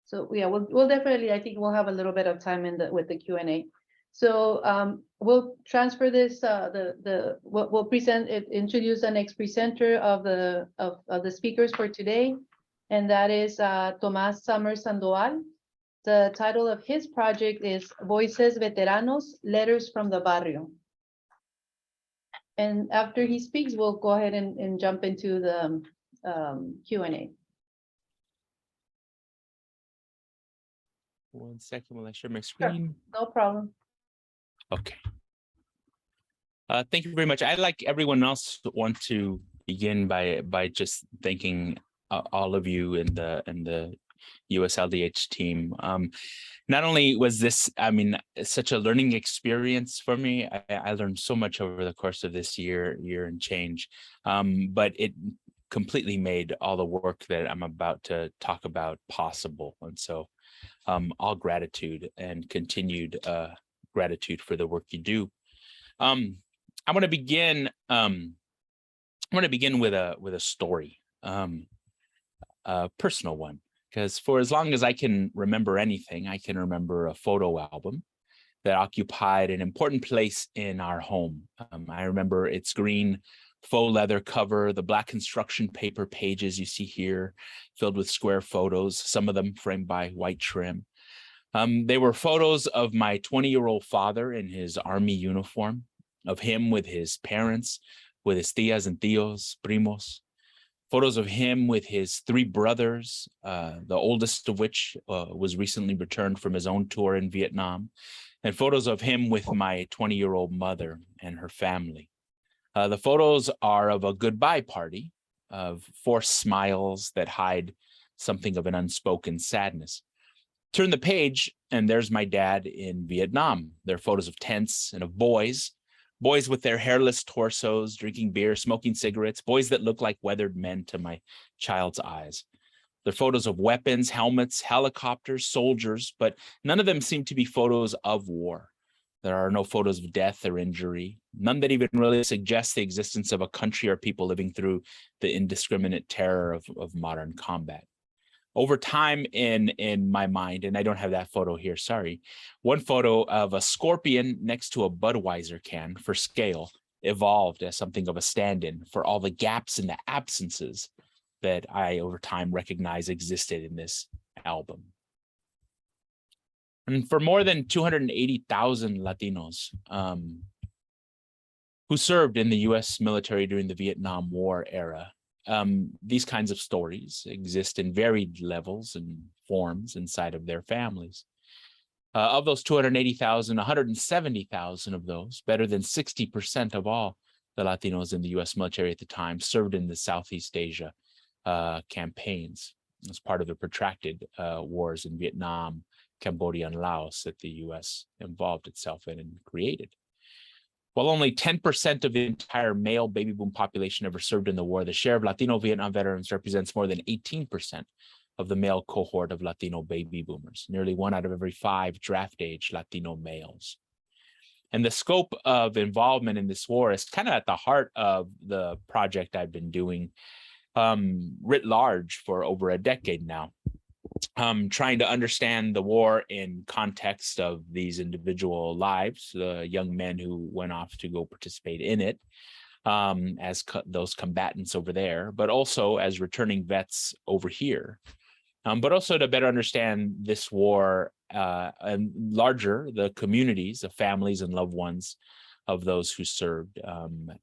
So yeah, we'll definitely, I think we'll have a little bit of time with the Q&A. So we'll transfer this, we'll introduce the next presenter of the speakers for today. And that is Tomás Summers Sandoval. The title of his project is Voices Veteranos, Letters from the Barrio. And after he speaks, we'll go ahead and jump into the Q&A. One second while I share my screen. Sure, no problem. Okay. Thank you very much. I'd like everyone else to want to begin by just thanking all of you in the USLDH team. Not only was this, I mean, such a learning experience for me, I learned so much over the course of this year and change, but it completely made all the work that I'm about to talk about possible. And so all gratitude and continued gratitude for the work you do. I want to begin. With a story, a personal one, because for as long as I can remember anything, I can remember a photo album that occupied an important place in our home. I remember its green faux leather cover, the black construction paper pages you see here, filled with square photos, some of them framed by white trim. They were photos of my 20-year-old father in his army uniform, of him with his parents, with his tias and tios, primos, photos of him with his 3 brothers, the oldest of which was recently returned from his own tour in Vietnam, and photos of him with my 20-year-old mother and her family. The photos are of a goodbye party, of forced smiles that hide something of an unspoken sadness. Turn the page, and there's my dad in Vietnam. There are photos of tents and of boys with their hairless torsos, drinking beer, smoking cigarettes, boys that look like weathered men to my child's eyes. There are photos of weapons, helmets, helicopters, soldiers, but none of them seem to be photos of war. There are no photos of death or injury, none that even really suggest the existence of a country or people living through the indiscriminate terror of modern combat. Over time in my mind, and I don't have that photo here, sorry, one photo of a scorpion next to a Budweiser can for scale evolved as something of a stand-in for all the gaps and the absences that I over time recognize existed in this album. And for more than 280,000 Latinos who served in the US military during the Vietnam War era, these kinds of stories exist in varied levels and forms inside of their families. Of those 280,000, 170,000 of those, better than 60% of all the Latinos in the US military at the time, served in the Southeast Asia campaigns as part of the protracted wars in Vietnam, Cambodia, and Laos that the US involved itself in and created. While only 10% of the entire male baby boom population ever served in the war, the share of Latino Vietnam veterans represents more than 18% of the male cohort of Latino baby boomers, nearly 1 out of every 5 draft age Latino males. And the scope of involvement in this war is kind of at the heart of the project I've been doing writ large for over a decade now. Trying to understand the war in context of these individual lives, the young men who went off to go participate in it as those combatants over there, but also as returning vets over here. But also to better understand this war and larger, the communities, the families and loved ones of those who served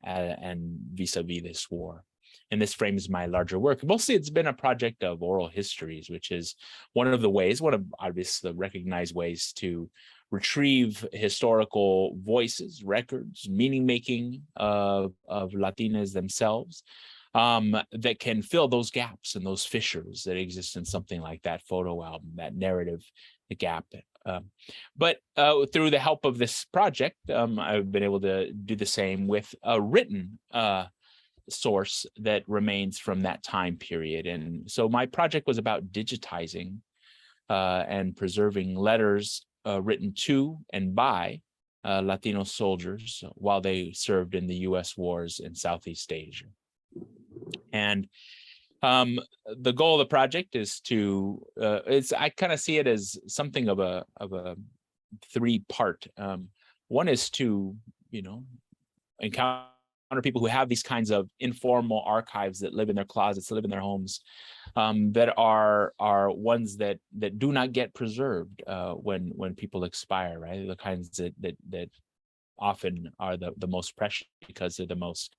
and vis-a-vis this war. And this frames my larger work. Mostly it's been a project of oral histories, which is one of obviously the recognized ways to retrieve historical voices, records, meaning making of Latinas themselves that can fill those gaps and those fissures that exist in something like that photo album, that narrative, the gap. But through the help of this project, I've been able to do the same with a written source that remains from that time period. And so my project was about digitizing and preserving letters written to and by Latino soldiers while they served in the US wars in Southeast Asia. And The goal of the project is to, I kind of see it as something of a three-part. One is to, encounter people who have these kinds of informal archives that live in their closets, live in their homes, that are ones that do not get preserved when people expire, right? The kinds that often are the most precious because they're the most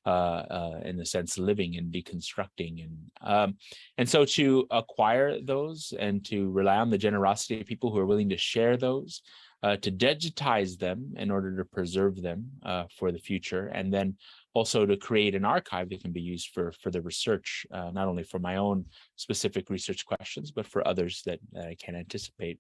in a sense living and deconstructing, and so to acquire those and to rely on the generosity of people who are willing to share those, to digitize them in order to preserve them for the future, and then also to create an archive that can be used for the research, not only for my own specific research questions, but for others that I can anticipate.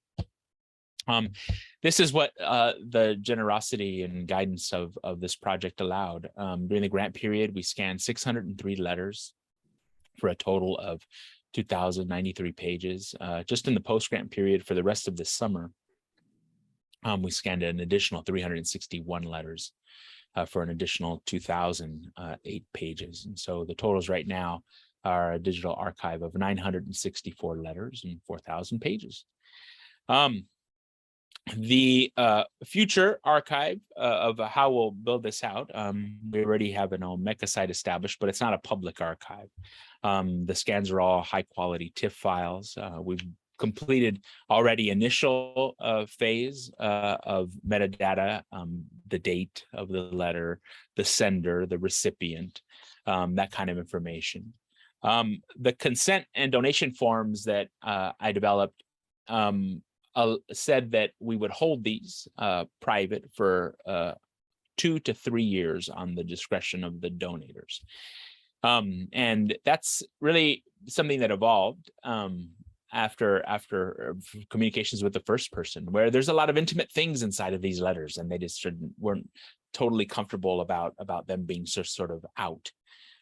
This is what the generosity and guidance of this project allowed. During the grant period, we scanned 603 letters for a total of 2,093 pages. Just in the post-grant period for the rest of this summer, we scanned an additional 361 letters for an additional 2,008 pages. And so the totals right now are a digital archive of 964 letters and 4,000 pages. The future archive of how we'll build this out, we already have an Olmeca site established, but it's not a public archive. The scans are all high quality TIFF files. We've completed already initial phase of metadata, the date of the letter, the sender, the recipient, that kind of information. The consent and donation forms that I developed said that we would hold these private for 2 to 3 years on the discretion of the donators. And that's really something that evolved after communications with the first person, where there's a lot of intimate things inside of these letters, and they just weren't totally comfortable about them being sort of out.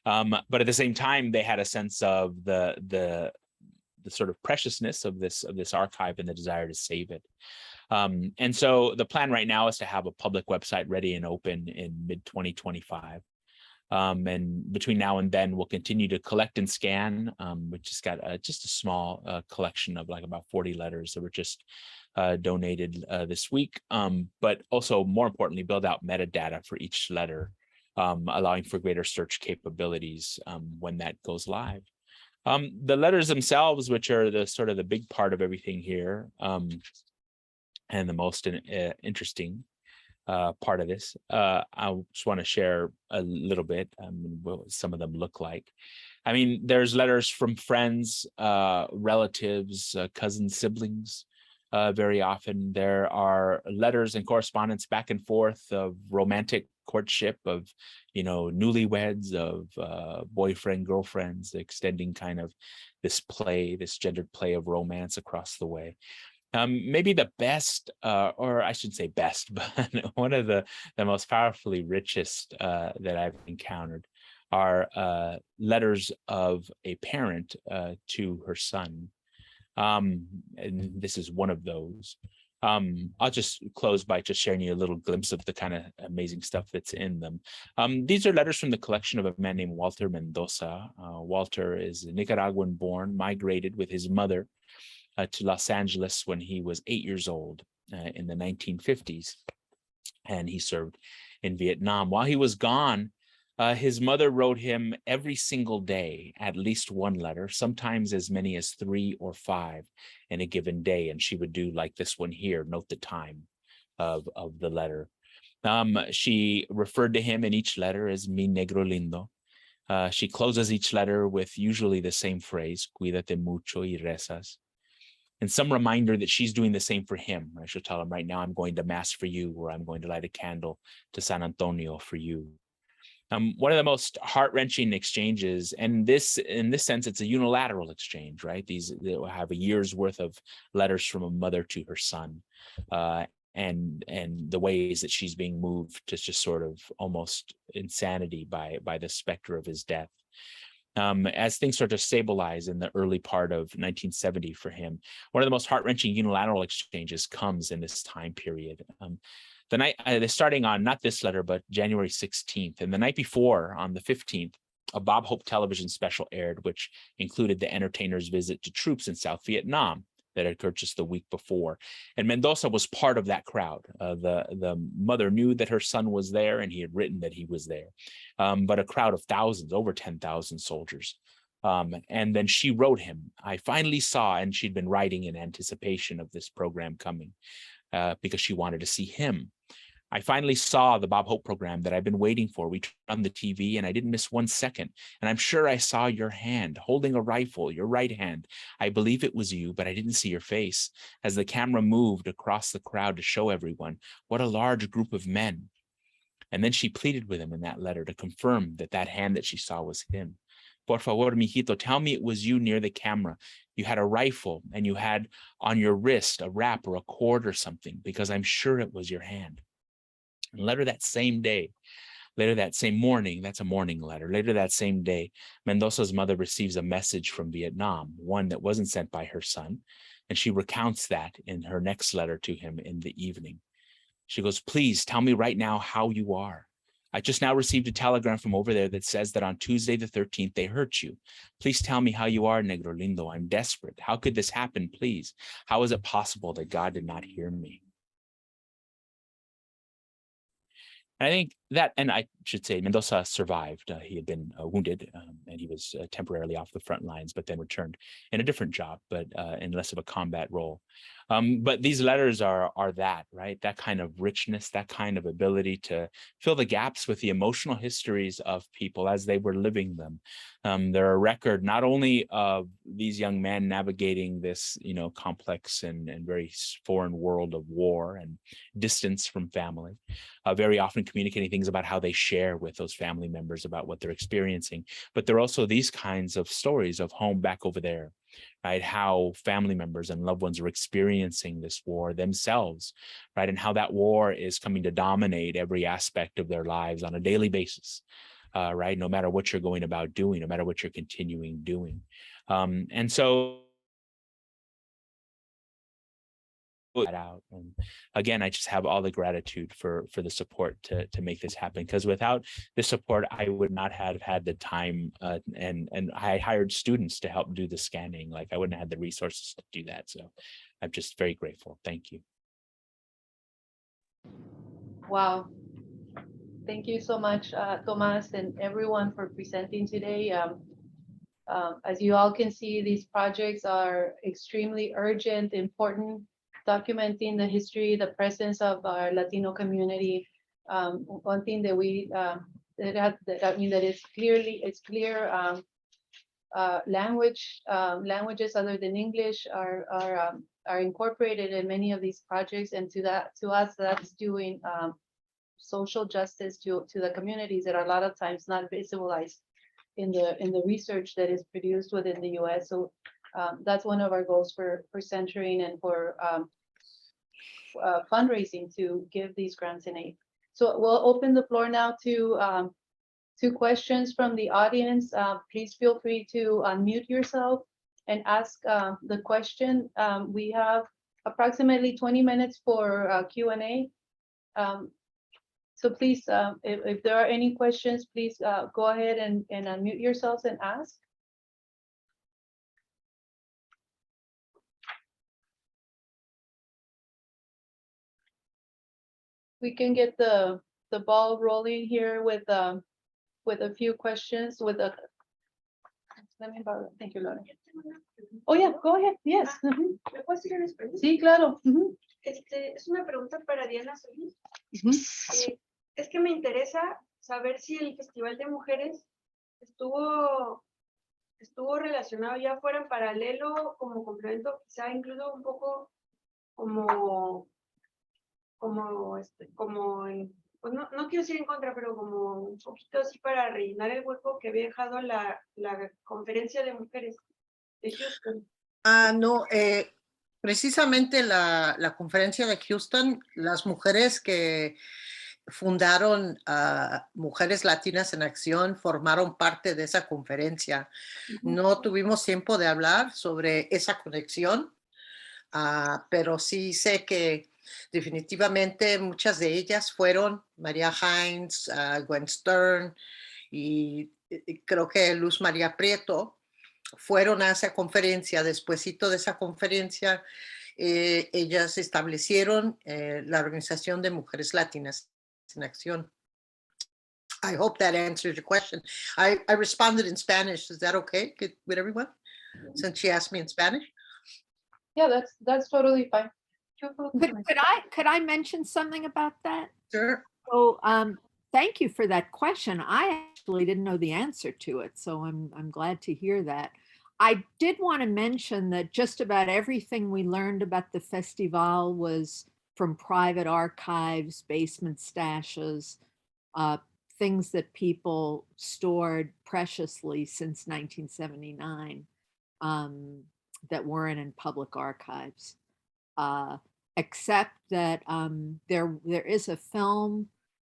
But at the same time, they had a sense of the sort of preciousness of this archive and the desire to save it. And so the plan right now is to have a public website ready and open in mid-2025. And between now and then, we'll continue to collect and scan. We just got just a small collection of like about 40 letters that were just donated this week, but also more importantly, build out metadata for each letter, allowing for greater search capabilities when that goes live. The letters themselves, which are the sort of the big part of everything here, and the most interesting part of this, I just want to share a little bit what some of them look like. I mean, there's letters from friends, relatives, cousins, siblings. Very often there are letters and correspondence back and forth of romantic courtship, of newlyweds, of boyfriend, girlfriends, extending kind of this gendered play of romance across the way. Maybe the best, or I should say best, but one of the most powerfully richest that I've encountered are letters of a parent to her son. And this is one of those. I'll just close by just sharing you a little glimpse of the kind of amazing stuff that's in them. These are letters from the collection of a man named Walter Mendoza. Walter is Nicaraguan born, migrated with his mother to Los Angeles when he was 8 years old in the 1950s. And he served in Vietnam. While he was gone, his mother wrote him every single day at least one letter, sometimes as many as 3 or 5 in a given day. And she would do like this one here, note the time of the letter. She referred to him in each letter as mi negro lindo. She closes each letter with usually the same phrase, cuídate mucho y rezas. And some reminder that she's doing the same for him. I should tell him right now, I'm going to mass for you, or I'm going to light a candle to San Antonio for you. One of the most heart-wrenching exchanges, and in this sense, it's a unilateral exchange, right? They have a year's worth of letters from a mother to her son, and the ways that she's being moved to just sort of almost insanity by the specter of his death. As things start to stabilize in the early part of 1970 for him, one of the most heart-wrenching unilateral exchanges comes in this time period. The night, starting on not this letter, but January 16th, and the night before, on the 15th, a Bob Hope television special aired, which included the entertainer's visit to troops in South Vietnam that had occurred just the week before. And Mendoza was part of that crowd. The mother knew that her son was there, and he had written that he was there. But a crowd of thousands, over 10,000 soldiers. And then she wrote him, I finally saw, and she'd been writing in anticipation of this program coming because she wanted to see him. I finally saw the Bob Hope program that I've been waiting for. We turned on the TV and I didn't miss 1 second. And I'm sure I saw your hand holding a rifle, your right hand. I believe it was you, but I didn't see your face. As the camera moved across the crowd to show everyone what a large group of men. And then she pleaded with him in that letter to confirm that that hand that she saw was him. Por favor, mijito, tell me it was you near the camera. You had a rifle and you had on your wrist a wrap or a cord or something, because I'm sure it was your hand. And later that same day, later that same morning, that's a morning letter, later that same day, Mendoza's mother receives a message from Vietnam, one that wasn't sent by her son, and she recounts that in her next letter to him in the evening. She goes, please tell me right now how you are. I just now received a telegram from over there that says that on Tuesday the 13th, they hurt you. Please tell me how you are, Negro Lindo. I'm desperate. How could this happen, please? How is it possible that God did not hear me? I think that, and I should say, Mendoza survived. He had been wounded and he was temporarily off the front lines, but then returned in a different job, but in less of a combat role. But these letters are that, right? That kind of richness, that kind of ability to fill the gaps with the emotional histories of people as they were living them. They're a record not only of these young men navigating this, complex and very foreign world of war and distance from family, very often communicating things about how they share with those family members about what they're experiencing. But there are also these kinds of stories of home back over there, right? How family members and loved ones are experiencing this war themselves, right? And how that war is coming to dominate every aspect of their lives on a daily basis, right? No matter what you're going about doing, no matter what you're continuing doing. And so that out. And again, I just have all the gratitude for the support to make this happen, because without the support, I would not have had the time and I hired students to help do the scanning. Like I wouldn't have had the resources to do that. So I'm just very grateful. Thank you. Wow. Thank you so much, Tomas, and everyone for presenting today. As you all can see, these projects are extremely urgent, important, documenting the history, the presence of our Latino community. One thing that we that is clear languages other than English are incorporated in many of these projects, and to us that's doing social justice to the communities that are a lot of times not visibilized in the research that is produced within the US. So that's one of our goals for centering and for fundraising to give these grants and aid. So we'll open the floor now to questions from the audience. Please feel free to unmute yourself and ask the question. We have approximately 20 minutes for Q&A. So please, if there are any questions, please go ahead and unmute yourselves and ask. We can get the ball rolling here with a few questions. Let me borrow. Thank you, Laura. Oh yeah, go ahead. Yes. ¿Me puedes decir en español? Sí, claro. Es una pregunta para Diana Solís. Es que me interesa saber si el Festival de Mujeres estuvo relacionado, ya fuera en paralelo, como complemento, quizá incluso un poco pues no quiero decir en contra, pero como un poquito así para rellenar el hueco que había dejado la conferencia de mujeres de Houston. No, precisamente la conferencia de Houston, las mujeres que fundaron Mujeres Latinas en Acción formaron parte de esa conferencia. No tuvimos tiempo de hablar sobre esa conexión, pero sí sé que definitivamente muchas de ellas fueron María Hines, Gwen Stern y creo que Luz María Prieto, fueron a esa conferencia. Despuésito de esa conferencia, ellas establecieron la Organización de Mujeres Latinas en Acción. I hope that answers your question. I responded in Spanish. Is that okay with everyone? Since she asked me in Spanish? Yeah, that's totally fine. Could I mention something about that? Sure. So thank you for that question. I actually didn't know the answer to it, so I'm glad to hear that. I did want to mention that just about everything we learned about the festival was from private archives, basement stashes, things that people stored preciously since 1979 that weren't in public archives. Except that there is a film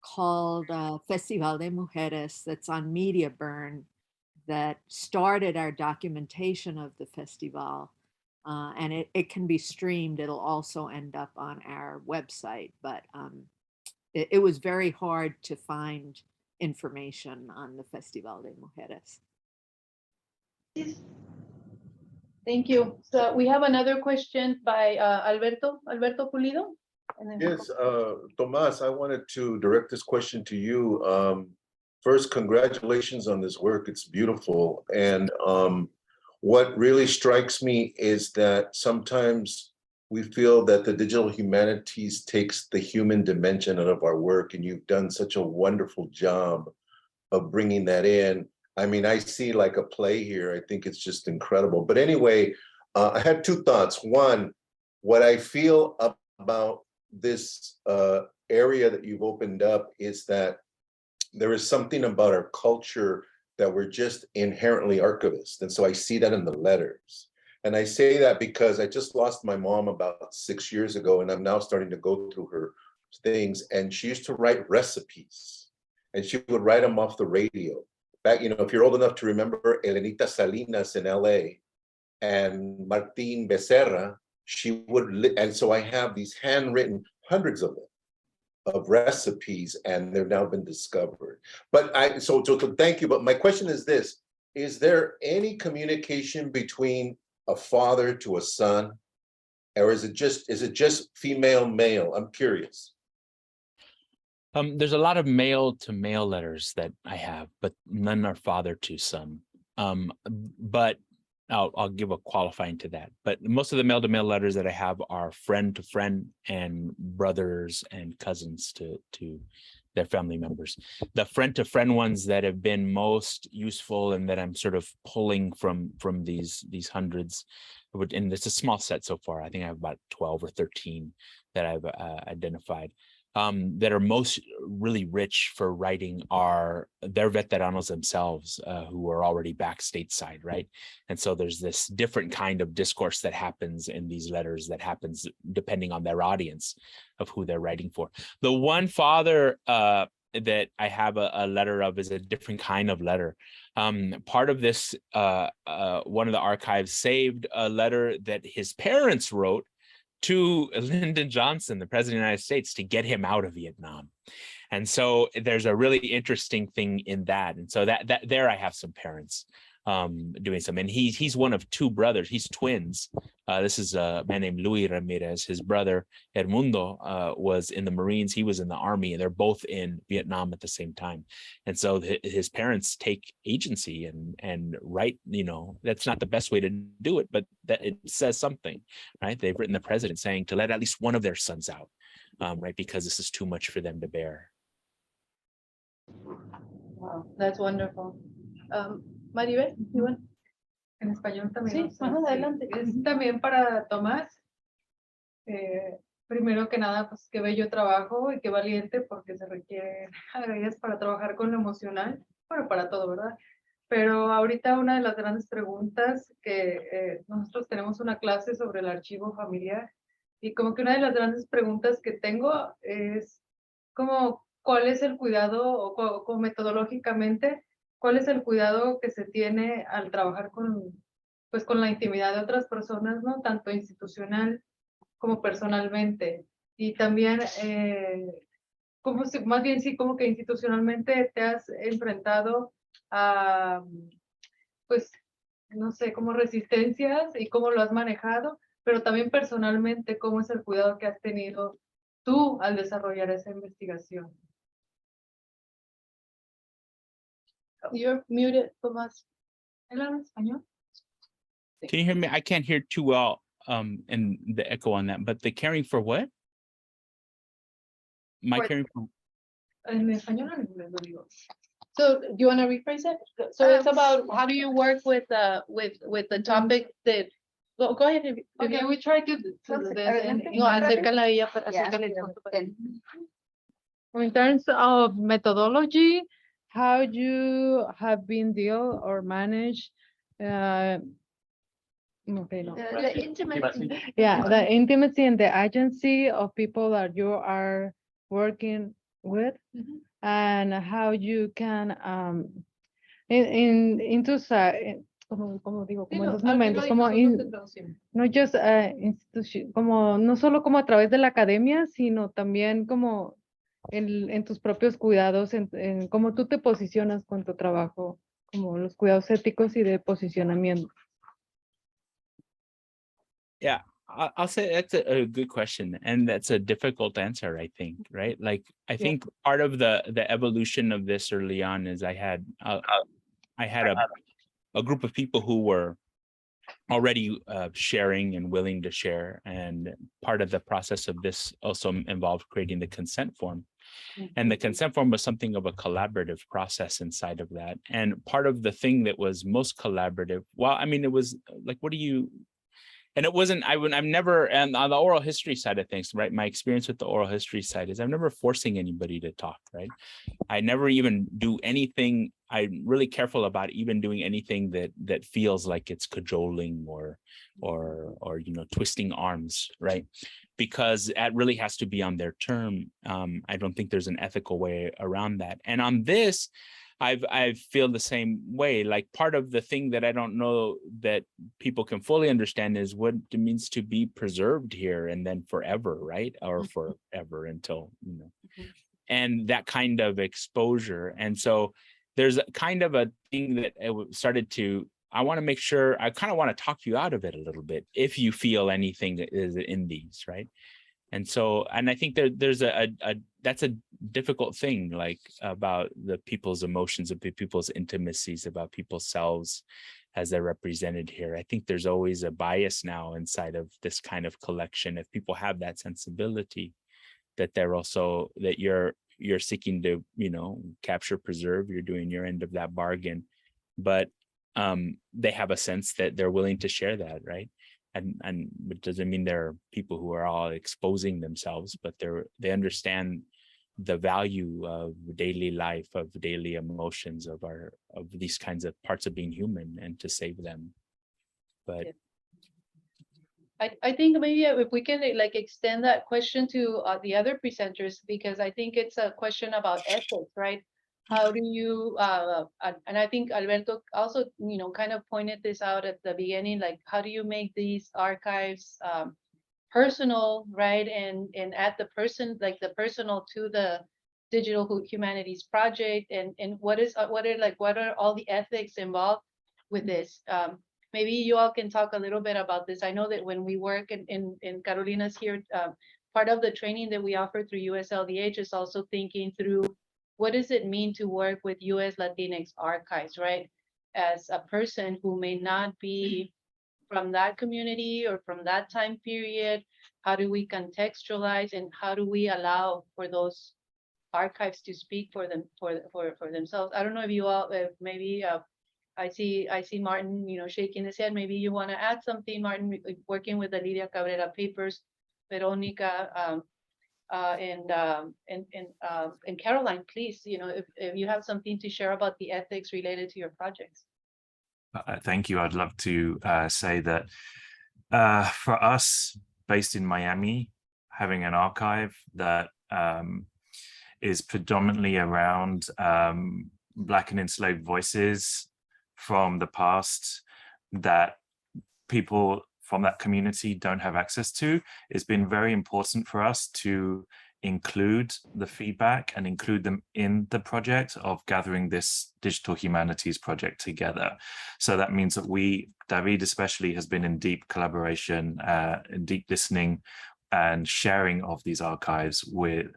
called Festival de Mujeres that's on Media Burn that started our documentation of the festival. And it can be streamed. It'll also end up on our website, but it was very hard to find information on the Festival de Mujeres. Thank you. So we have another question by Alberto Pulido. And then Yes, Tomas, I wanted to direct this question to you. First, congratulations on this work. It's beautiful. And what really strikes me is that sometimes we feel that the digital humanities takes the human dimension out of our work, and you've done such a wonderful job of bringing that in. I mean, I see like a play here. I think it's just incredible. But anyway, I had two thoughts. One, what I feel about this area that you've opened up is that there is something about our culture that we're just inherently archivists. And so I see that in the letters. And I say that because I just lost my mom about 6 years ago, and I'm now starting to go through her things. And she used to write recipes, and she would write them off the radio. Back, if you're old enough to remember Elenita Salinas in LA and Martín Becerra, she would, and so I have these handwritten, hundreds of them, of recipes, and they've now been discovered. But so thank you. But my question is this: is there any communication between a father to a son, or is it just female male? I'm curious. There's a lot of male to male letters that I have, but none are father to son. But I'll give a qualifying to that. But most of the male to male letters that I have are friend to friend and brothers and cousins to their family members. The friend to friend ones that have been most useful and that I'm sort of pulling from these hundreds, and it's a small set so far. I think I have about 12 or 13 that I've identified. That are most really rich for writing are their veteranos themselves, who are already back stateside, right? And so there's this different kind of discourse that happens in these letters that happens depending on their audience of who they're writing for. The one father that I have a letter of is a different kind of letter. Part of this, one of the archives saved a letter that his parents wrote to Lyndon Johnson, the president of the United States, to get him out of Vietnam. And so there's a really interesting thing in that. And so that there I have some parents doing some, and he's one of two brothers. He's twins. This is a man named Luis Ramirez. His brother Edmundo was in the Marines. He was in the Army, and they're both in Vietnam at the same time. And so his parents take agency and write. That's not the best way to do it, but that it says something, right? They've written the president saying to let at least one of their sons out, right? Because this is too much for them to bear. Wow, that's wonderful. Maribel, you want? En español también. Sí, adelante. Es también para Tomás. Primero que nada, pues qué bello trabajo y qué valiente, porque se requieren habilidades para trabajar con lo emocional, bueno, para todo, ¿verdad? Pero ahorita una de las grandes preguntas que nosotros tenemos una clase sobre el archivo familiar, y como que una de las grandes preguntas que tengo es como cuál es el cuidado o metodológicamente, cuál es el cuidado que se tiene al trabajar con la intimidad de otras personas, ¿no? Tanto institucional como personalmente. Y también, más bien sí, como que institucionalmente te has enfrentado pues, no sé, como resistencias y cómo lo has manejado, pero también personalmente, cómo es el cuidado que has tenido tú al desarrollar esa investigación. You're muted, Tomás. ¿Hablan español? Can you hear me? I can't hear too well and the echo on that, but the caring for what? My caring for En español o en inglés lo digo. So, do you want to rephrase it? So it's about how do you work with the topic that, go ahead. Okay, we try to do this. No, acércala a ella para acércale el punto para- In terms of methodology, how you have been deal or managed okay, no. The intimacy. Yeah, the intimacy and the agency of people that you are working with, and how you can como digo, como en esos momentos, como no just institution, como no solo como a través de la academia, sino también como en tus propios cuidados, en cómo tú te posicionas con tu trabajo, como los cuidados éticos y de posicionamiento. Yeah, I'll say that's a good question, and that's a difficult answer, I think, right? Like, I think part of the evolution of this early on is I had a group of people who were already sharing and willing to share, and part of the process of this also involved creating the consent form. And the consent form was something of a collaborative process inside of that. And part of the thing that was most collaborative, well, I mean, it was like, what do you, and it wasn't, I'm never, and on the oral history side of things, right? My experience with the oral history side is I'm never forcing anybody to talk, right? I never even do anything. I'm really careful about even doing anything that feels like it's cajoling or twisting arms, right? Because that really has to be on their term. I don't think there's an ethical way around that. And on this, I feel the same way. Like, part of the thing that I don't know that people can fully understand is what it means to be preserved here and then forever, right? Or forever until, and that kind of exposure. And so there's a kind of a thing that started to, I want to make sure, I kind of want to talk you out of it a little bit if you feel anything that is in these, right? And so, and I think there's that's a difficult thing, like, about the people's emotions, of people's intimacies, about people's selves as they're represented here. I think there's always a bias now inside of this kind of collection. If people have that sensibility, that they're also, that you're seeking to, capture, preserve, you're doing your end of that bargain, but they have a sense that they're willing to share that, right? And it doesn't mean they're people who are all exposing themselves, but they understand the value of daily life, of daily emotions, of these kinds of parts of being human, and to save them. But I think maybe if we can extend that question to the other presenters, because I think it's a question about ethics, right? How do you, and I think Alberto also, kind of pointed this out at the beginning, like, how do you make these archives personal, right? And add the personal to the Digital Humanities project, and what are all the ethics involved with this? Maybe you all can talk a little bit about this. I know that when we work in Carolina's here, part of the training that we offer through USLDH is also thinking through, what does it mean to work with US Latinx archives, right? As a person who may not be from that community or from that time period, how do we contextualize, and how do we allow for those archives to speak for them, for themselves? I don't know if you all, maybe I see Martin, shaking his head. Maybe you want to add something, Martin, working with the Lidia Cabrera papers, Veronica, and Caroline, please, if you have something to share about the ethics related to your projects. Thank you. I'd love to say that for us, based in Miami, having an archive that is predominantly around Black and enslaved voices from the past that people from that community don't have access to, it's been very important for us to include the feedback and include them in the project of gathering this digital humanities project together. So that means that David especially has been in deep collaboration, in deep listening and sharing of these archives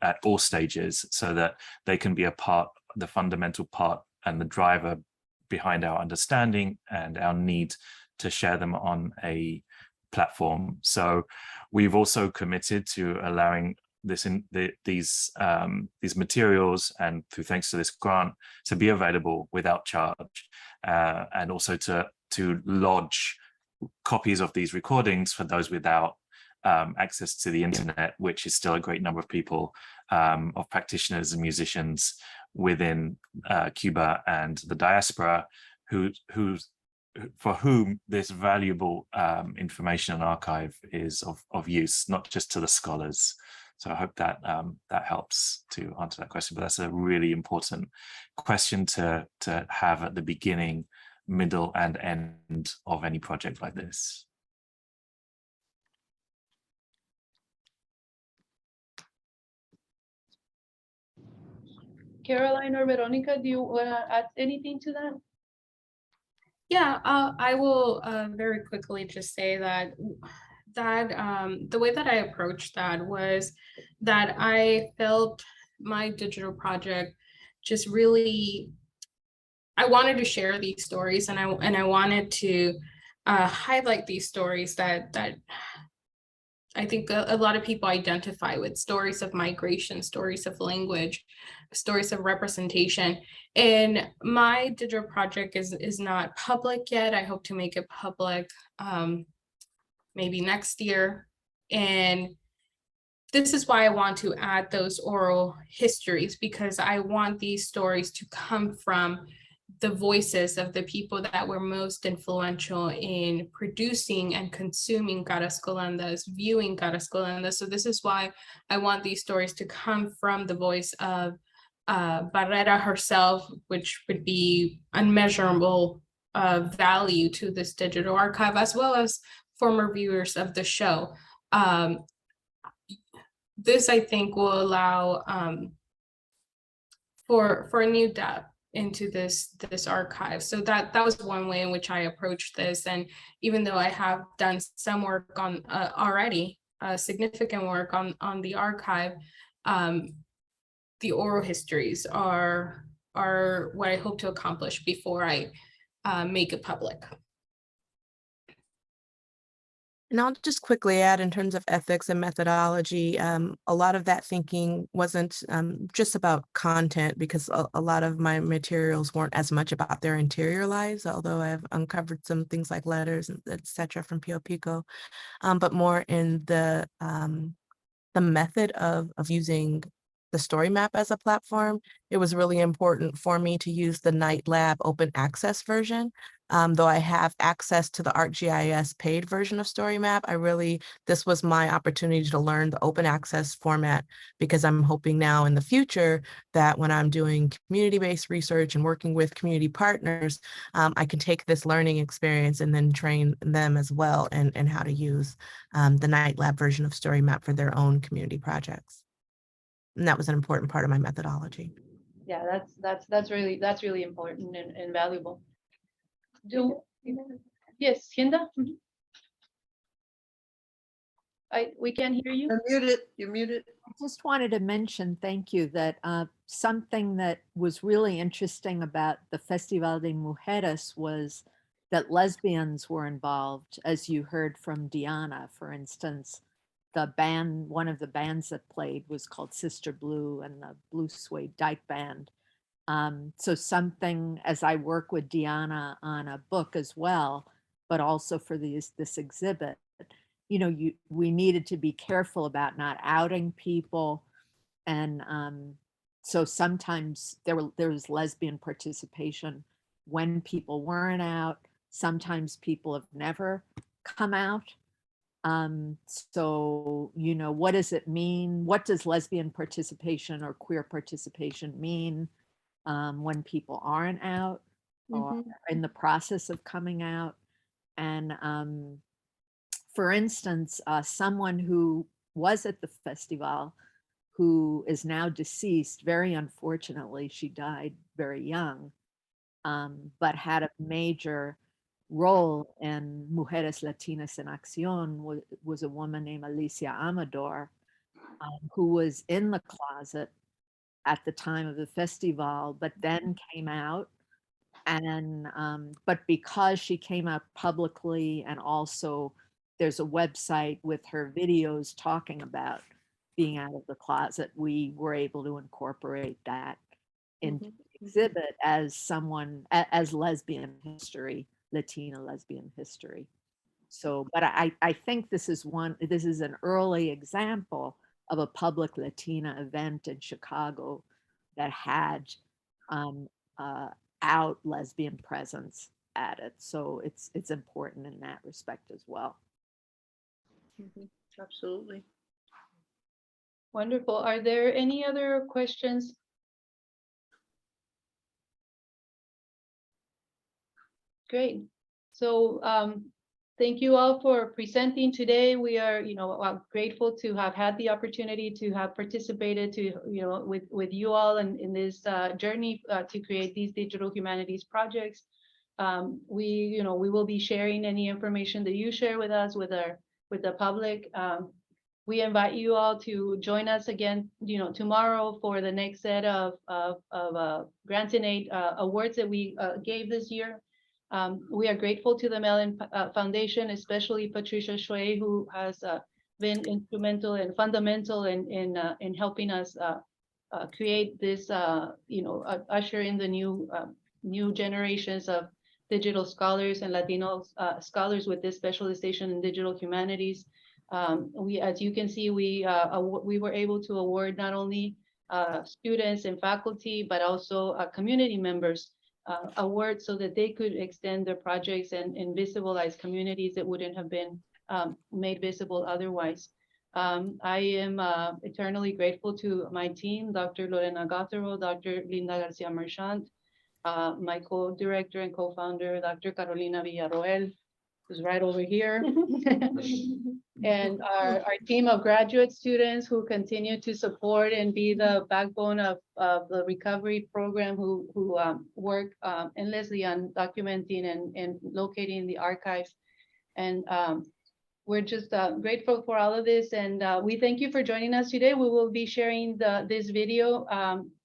at all stages, so that they can be the fundamental part and the driver behind our understanding and our need to share them on a platform. So we've also committed to allowing these materials, and through thanks to this grant, to be available without charge, and also to lodge copies of these recordings for those without access to the internet, which is still a great number of people, of practitioners and musicians within Cuba and the diaspora, for whom this valuable information and archive is of use, not just to the scholars. So I hope that that helps to answer that question. But that's a really important question to have at the beginning, middle, and end of any project like this. Caroline or Veronica, do you want to add anything to that? Yeah, I will very quickly just say that the way that I approached that was that I felt my digital project just really, I wanted to share these stories, and I wanted to highlight these stories that I think a lot of people identify with: stories of migration, stories of language, stories of representation. And my digital project is not public yet. I hope to make it public maybe next year. And this is why I want to add those oral histories, because I want these stories to come from the voices of the people that were most influential in producing and consuming caras colandas, viewing caras colandas. So this is why I want these stories to come from the voice of Barrera herself, which would be unmeasurable value to this digital archive, as well as former viewers of the show. This, I think, will allow for a new depth into this archive. So that was one way in which I approached this. And even though I have done some work on already, significant work on the archive, the oral histories are what I hope to accomplish before I make it public. And I'll just quickly add, in terms of ethics and methodology, a lot of that thinking wasn't just about content, because a lot of my materials weren't as much about their interior lives, although I've uncovered some things like letters, et cetera, from Pio Pico, but more in the method of using the story map as a platform. It was really important for me to use the Night Lab open access version. Though I have access to the ArcGIS paid version of Story Map, this was my opportunity to learn the open access format, because I'm hoping now in the future that when I'm doing community-based research and working with community partners, I can take this learning experience and then train them as well and how to use the Night Lab version of Story Map for their own community projects. And that was an important part of my methodology. Yeah, that's really important and valuable. Yes, Hinda? We can't hear you. You're muted. I just wanted to mention, thank you, that something that was really interesting about the Festival de Mujeres was that lesbians were involved, as you heard from Diana, for instance. The band, one of the bands that played was called Sister Blue, and the Blue Suede Dyke Band. So something, as I work with Diana on a book as well, but also for this exhibit, you know, we needed to be careful about not outing people. And so sometimes there was lesbian participation when people weren't out. Sometimes people have never come out. So, you know, what does it mean? What does lesbian participation or queer participation mean when people aren't out or in the process of coming out? And for instance, someone who was at the festival who is now deceased. Very unfortunately, she died very young, but had a major role in Mujeres Latinas en Acción, was a woman named Alicia Amador, who was in the closet at the time of the festival, but then came out. And but because she came out publicly, and also there's a website with her videos talking about being out of the closet, we were able to incorporate that into the exhibit as as lesbian history, Latina lesbian history. So, but I think this is an early example of a public Latina event in Chicago that had out lesbian presence at it. So it's important in that respect as well. Absolutely. Wonderful. Are there any other questions? Great. So thank you all for presenting today. We are, grateful to have had the opportunity to have participated with you all in this journey to create these digital humanities projects. We will be sharing any information that you share with us with the public. We invite you all to join us again, tomorrow for the next set of Grants and Aid awards that we gave this year. We are grateful to the Mellon Foundation, especially Patricia Shui, who has been instrumental and fundamental in helping us create this, usher in the new generations of digital scholars and Latino scholars with this specialization in digital humanities. As you can see, we were able to award not only students and faculty, but also community members awards so that they could extend their projects and visibilize communities that wouldn't have been made visible otherwise. I am eternally grateful to my team, Dr. Lorena Gattaro, Dr. Linda Garcia Marchant, my co-director and co-founder, Dr. Carolina Villarroel, who's right over here, and our team of graduate students who continue to support and be the backbone of the recovery program, who work endlessly on documenting and locating the archives. And we're just grateful for all of this, and we thank you for joining us today. We will be sharing this video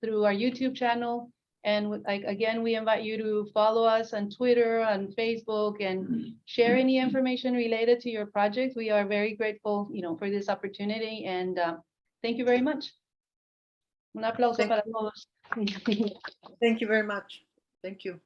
through our YouTube channel. And again, we invite you to follow us on Twitter, on Facebook, and share any information related to your project. We are very grateful, for this opportunity, and thank you very much. Un aplauso para todos. Thank you very much. Thank you.